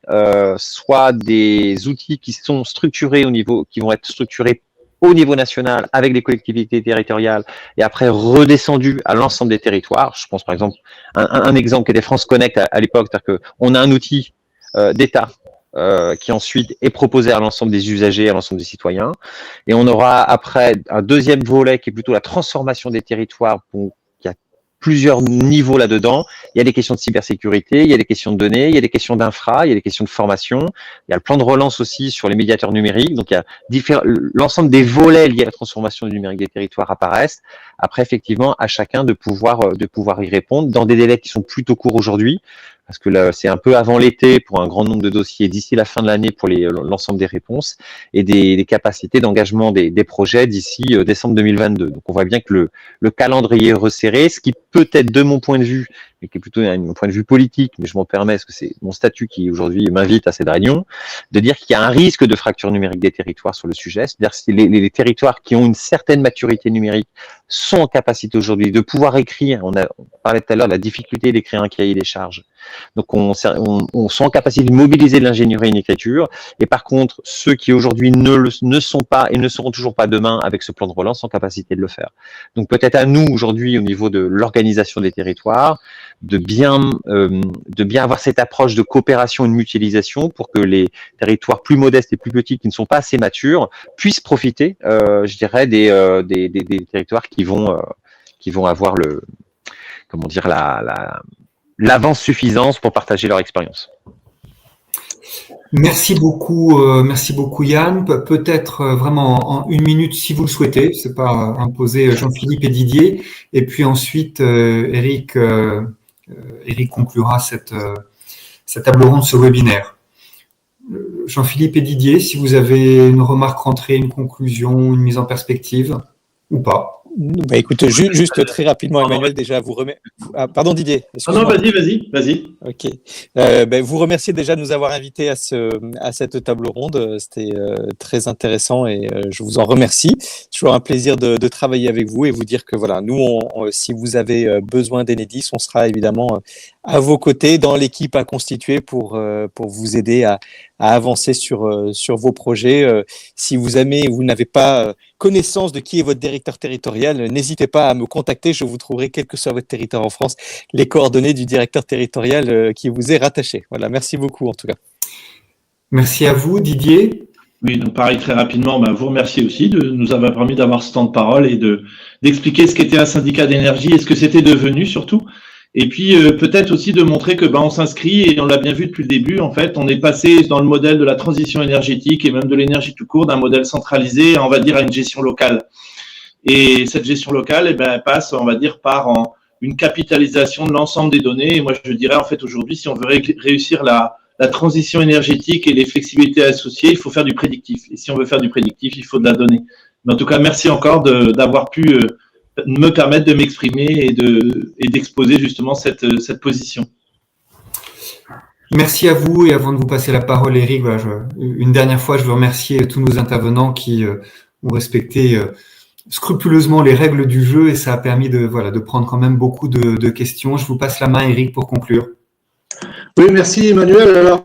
soit des outils qui sont structurés qui vont être structurés au niveau national avec les collectivités territoriales et après redescendus à l'ensemble des territoires. Je pense par exemple un exemple qui était France Connect à l'époque, c'est-à-dire qu'on a un outil d'État qui ensuite est proposé à l'ensemble des usagers, à l'ensemble des citoyens. Et on aura après un deuxième volet qui est plutôt la transformation des territoires. Il y a plusieurs niveaux là-dedans. Il y a des questions de cybersécurité, il y a des questions de données, il y a des questions d'infra, il y a des questions de formation. Il y a le plan de relance aussi sur les médiateurs numériques. Donc, il y a l'ensemble des volets liés à la transformation du numérique des territoires apparaissent. Après, effectivement, à chacun de pouvoir y répondre dans des délais qui sont plutôt courts aujourd'hui. Parce que là, c'est un peu avant l'été pour un grand nombre de dossiers, d'ici la fin de l'année pour l'ensemble des réponses et des capacités d'engagement des projets d'ici décembre 2022. Donc, on voit bien que le calendrier est resserré, ce qui peut être, de mon point de vue, mais qui est plutôt un point de vue politique, mais je m'en permets, parce que c'est mon statut qui aujourd'hui m'invite à cette réunion, de dire qu'il y a un risque de fracture numérique des territoires sur le sujet. C'est-à-dire que les territoires qui ont une certaine maturité numérique sont en capacité aujourd'hui de pouvoir écrire. On parlait tout à l'heure de la difficulté d'écrire un cahier des charges. Donc, on sont en capacité de mobiliser de l'ingénierie et une écriture. Et par contre, ceux qui aujourd'hui ne sont pas et ne seront toujours pas demain avec ce plan de relance sont en capacité de le faire. Donc, peut-être à nous aujourd'hui, au niveau de l'organisation des territoires, de bien avoir cette approche de coopération et de mutualisation pour que les territoires plus modestes et plus petits qui ne sont pas assez matures puissent profiter, je dirais, des territoires qui vont avoir l'avance suffisante pour partager leur expérience. Merci beaucoup Yann. Peut-être vraiment en une minute si vous le souhaitez, c'est pas imposé, Jean-Philippe et Didier, et puis ensuite Eric conclura cette table ronde, ce webinaire. Jean-Philippe et Didier, si vous avez une remarque rentrée, une conclusion, une mise en perspective ou pas. Bah écoute, juste très rapidement, Emmanuel, déjà vous remercie. Ah, pardon Didier. Non, vas-y. Ok. Vous remercier déjà de nous avoir invités à cette table ronde. C'était très intéressant et je vous en remercie. C'est toujours un plaisir de travailler avec vous et vous dire que voilà, nous, si vous avez besoin d'Enedis, on sera évidemment à vos côtés dans l'équipe à constituer pour vous aider à avancer sur vos projets. Si vous n'avez pas connaissance de qui est votre directeur territorial, n'hésitez pas à me contacter. Je vous trouverai, quel que soit votre territoire en France, les coordonnées du directeur territorial qui vous est rattaché. Voilà, merci beaucoup en tout cas. Merci à vous, Didier. Oui, donc pareil, très rapidement, vous remercier aussi de nous avoir permis d'avoir ce temps de parole et d'expliquer ce qu'était un syndicat d'énergie et ce que c'était devenu surtout. Et puis peut-être aussi de montrer que on s'inscrit, et on l'a bien vu depuis le début, en fait, on est passé dans le modèle de la transition énergétique et même de l'énergie tout court, d'un modèle centralisé, on va dire, à une gestion locale. Et cette gestion locale, elle passe, on va dire, par une capitalisation de l'ensemble des données. Et moi, je dirais, en fait, aujourd'hui, si on veut réussir la transition énergétique et les flexibilités associées, il faut faire du prédictif. Et si on veut faire du prédictif, il faut de la donnée. Mais en tout cas, merci encore d'avoir pu me permettre de m'exprimer et d'exposer justement cette position. Merci à vous, et avant de vous passer la parole, Eric, une dernière fois, je veux remercier tous nos intervenants qui ont respecté scrupuleusement les règles du jeu, et ça a permis de prendre quand même beaucoup de questions. Je vous passe la main, Eric, pour conclure. Oui, merci Emmanuel. Alors,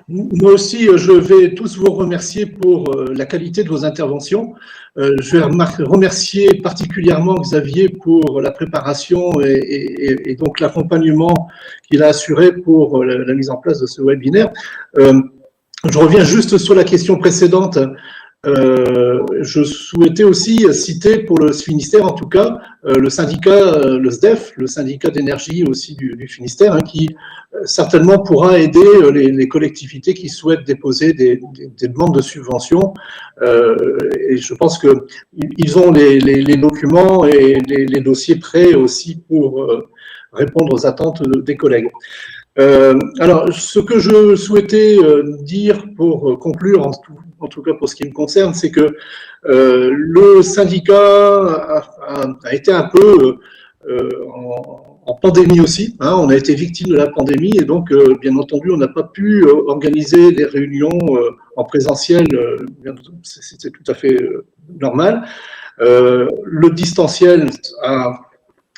moi aussi, je vais tous vous remercier pour la qualité de vos interventions. Je vais remercier particulièrement Xavier pour la préparation et donc l'accompagnement qu'il a assuré pour la mise en place de ce webinaire. Je reviens juste sur la question précédente. Je souhaitais aussi citer pour le Finistère, en tout cas, le syndicat, le SDEF, le syndicat d'énergie aussi du Finistère, qui certainement pourra aider les collectivités qui souhaitent déposer des demandes de subventions. Et je pense qu'ils ont les documents et les dossiers prêts aussi pour répondre aux attentes des collègues. Alors, ce que je souhaitais dire pour conclure, en tout cas pour ce qui me concerne, c'est que le syndicat a été un peu en pandémie aussi. Hein, on a été victime de la pandémie et donc, bien entendu, on n'a pas pu organiser des réunions en présentiel. C'était tout à fait normal. Le distanciel a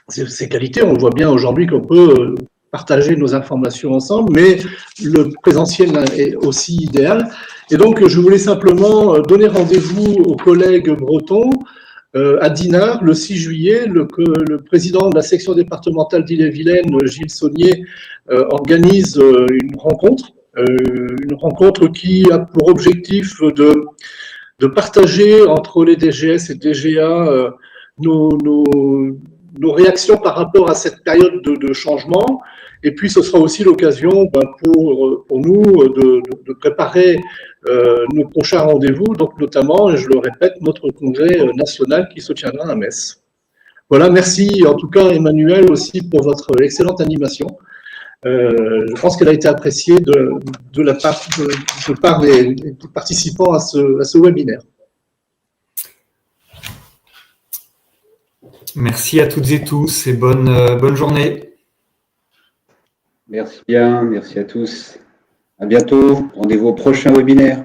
ses qualités. On voit bien aujourd'hui qu'on peut partager nos informations ensemble, mais le présentiel est aussi idéal. Et donc, je voulais simplement donner rendez-vous aux collègues bretons à Dinard le 6 juillet. Le président de la section départementale d'Ille-et-Vilaine, Gilles Saunier, organise une rencontre qui a pour objectif de partager entre les DGS et DGA nos réactions par rapport à cette période de changement. Et puis, ce sera aussi l'occasion pour nous de préparer nos prochains rendez-vous, donc notamment, et je le répète, notre congrès national qui se tiendra à Metz. Voilà, merci en tout cas Emmanuel aussi pour votre excellente animation. Je pense qu'elle a été appréciée de la part des participants à ce webinaire. Merci à toutes et tous et bonne journée. Merci bien, merci à tous. À bientôt. Rendez-vous au prochain webinaire.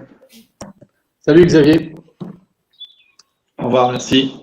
Salut Xavier. Au revoir, merci.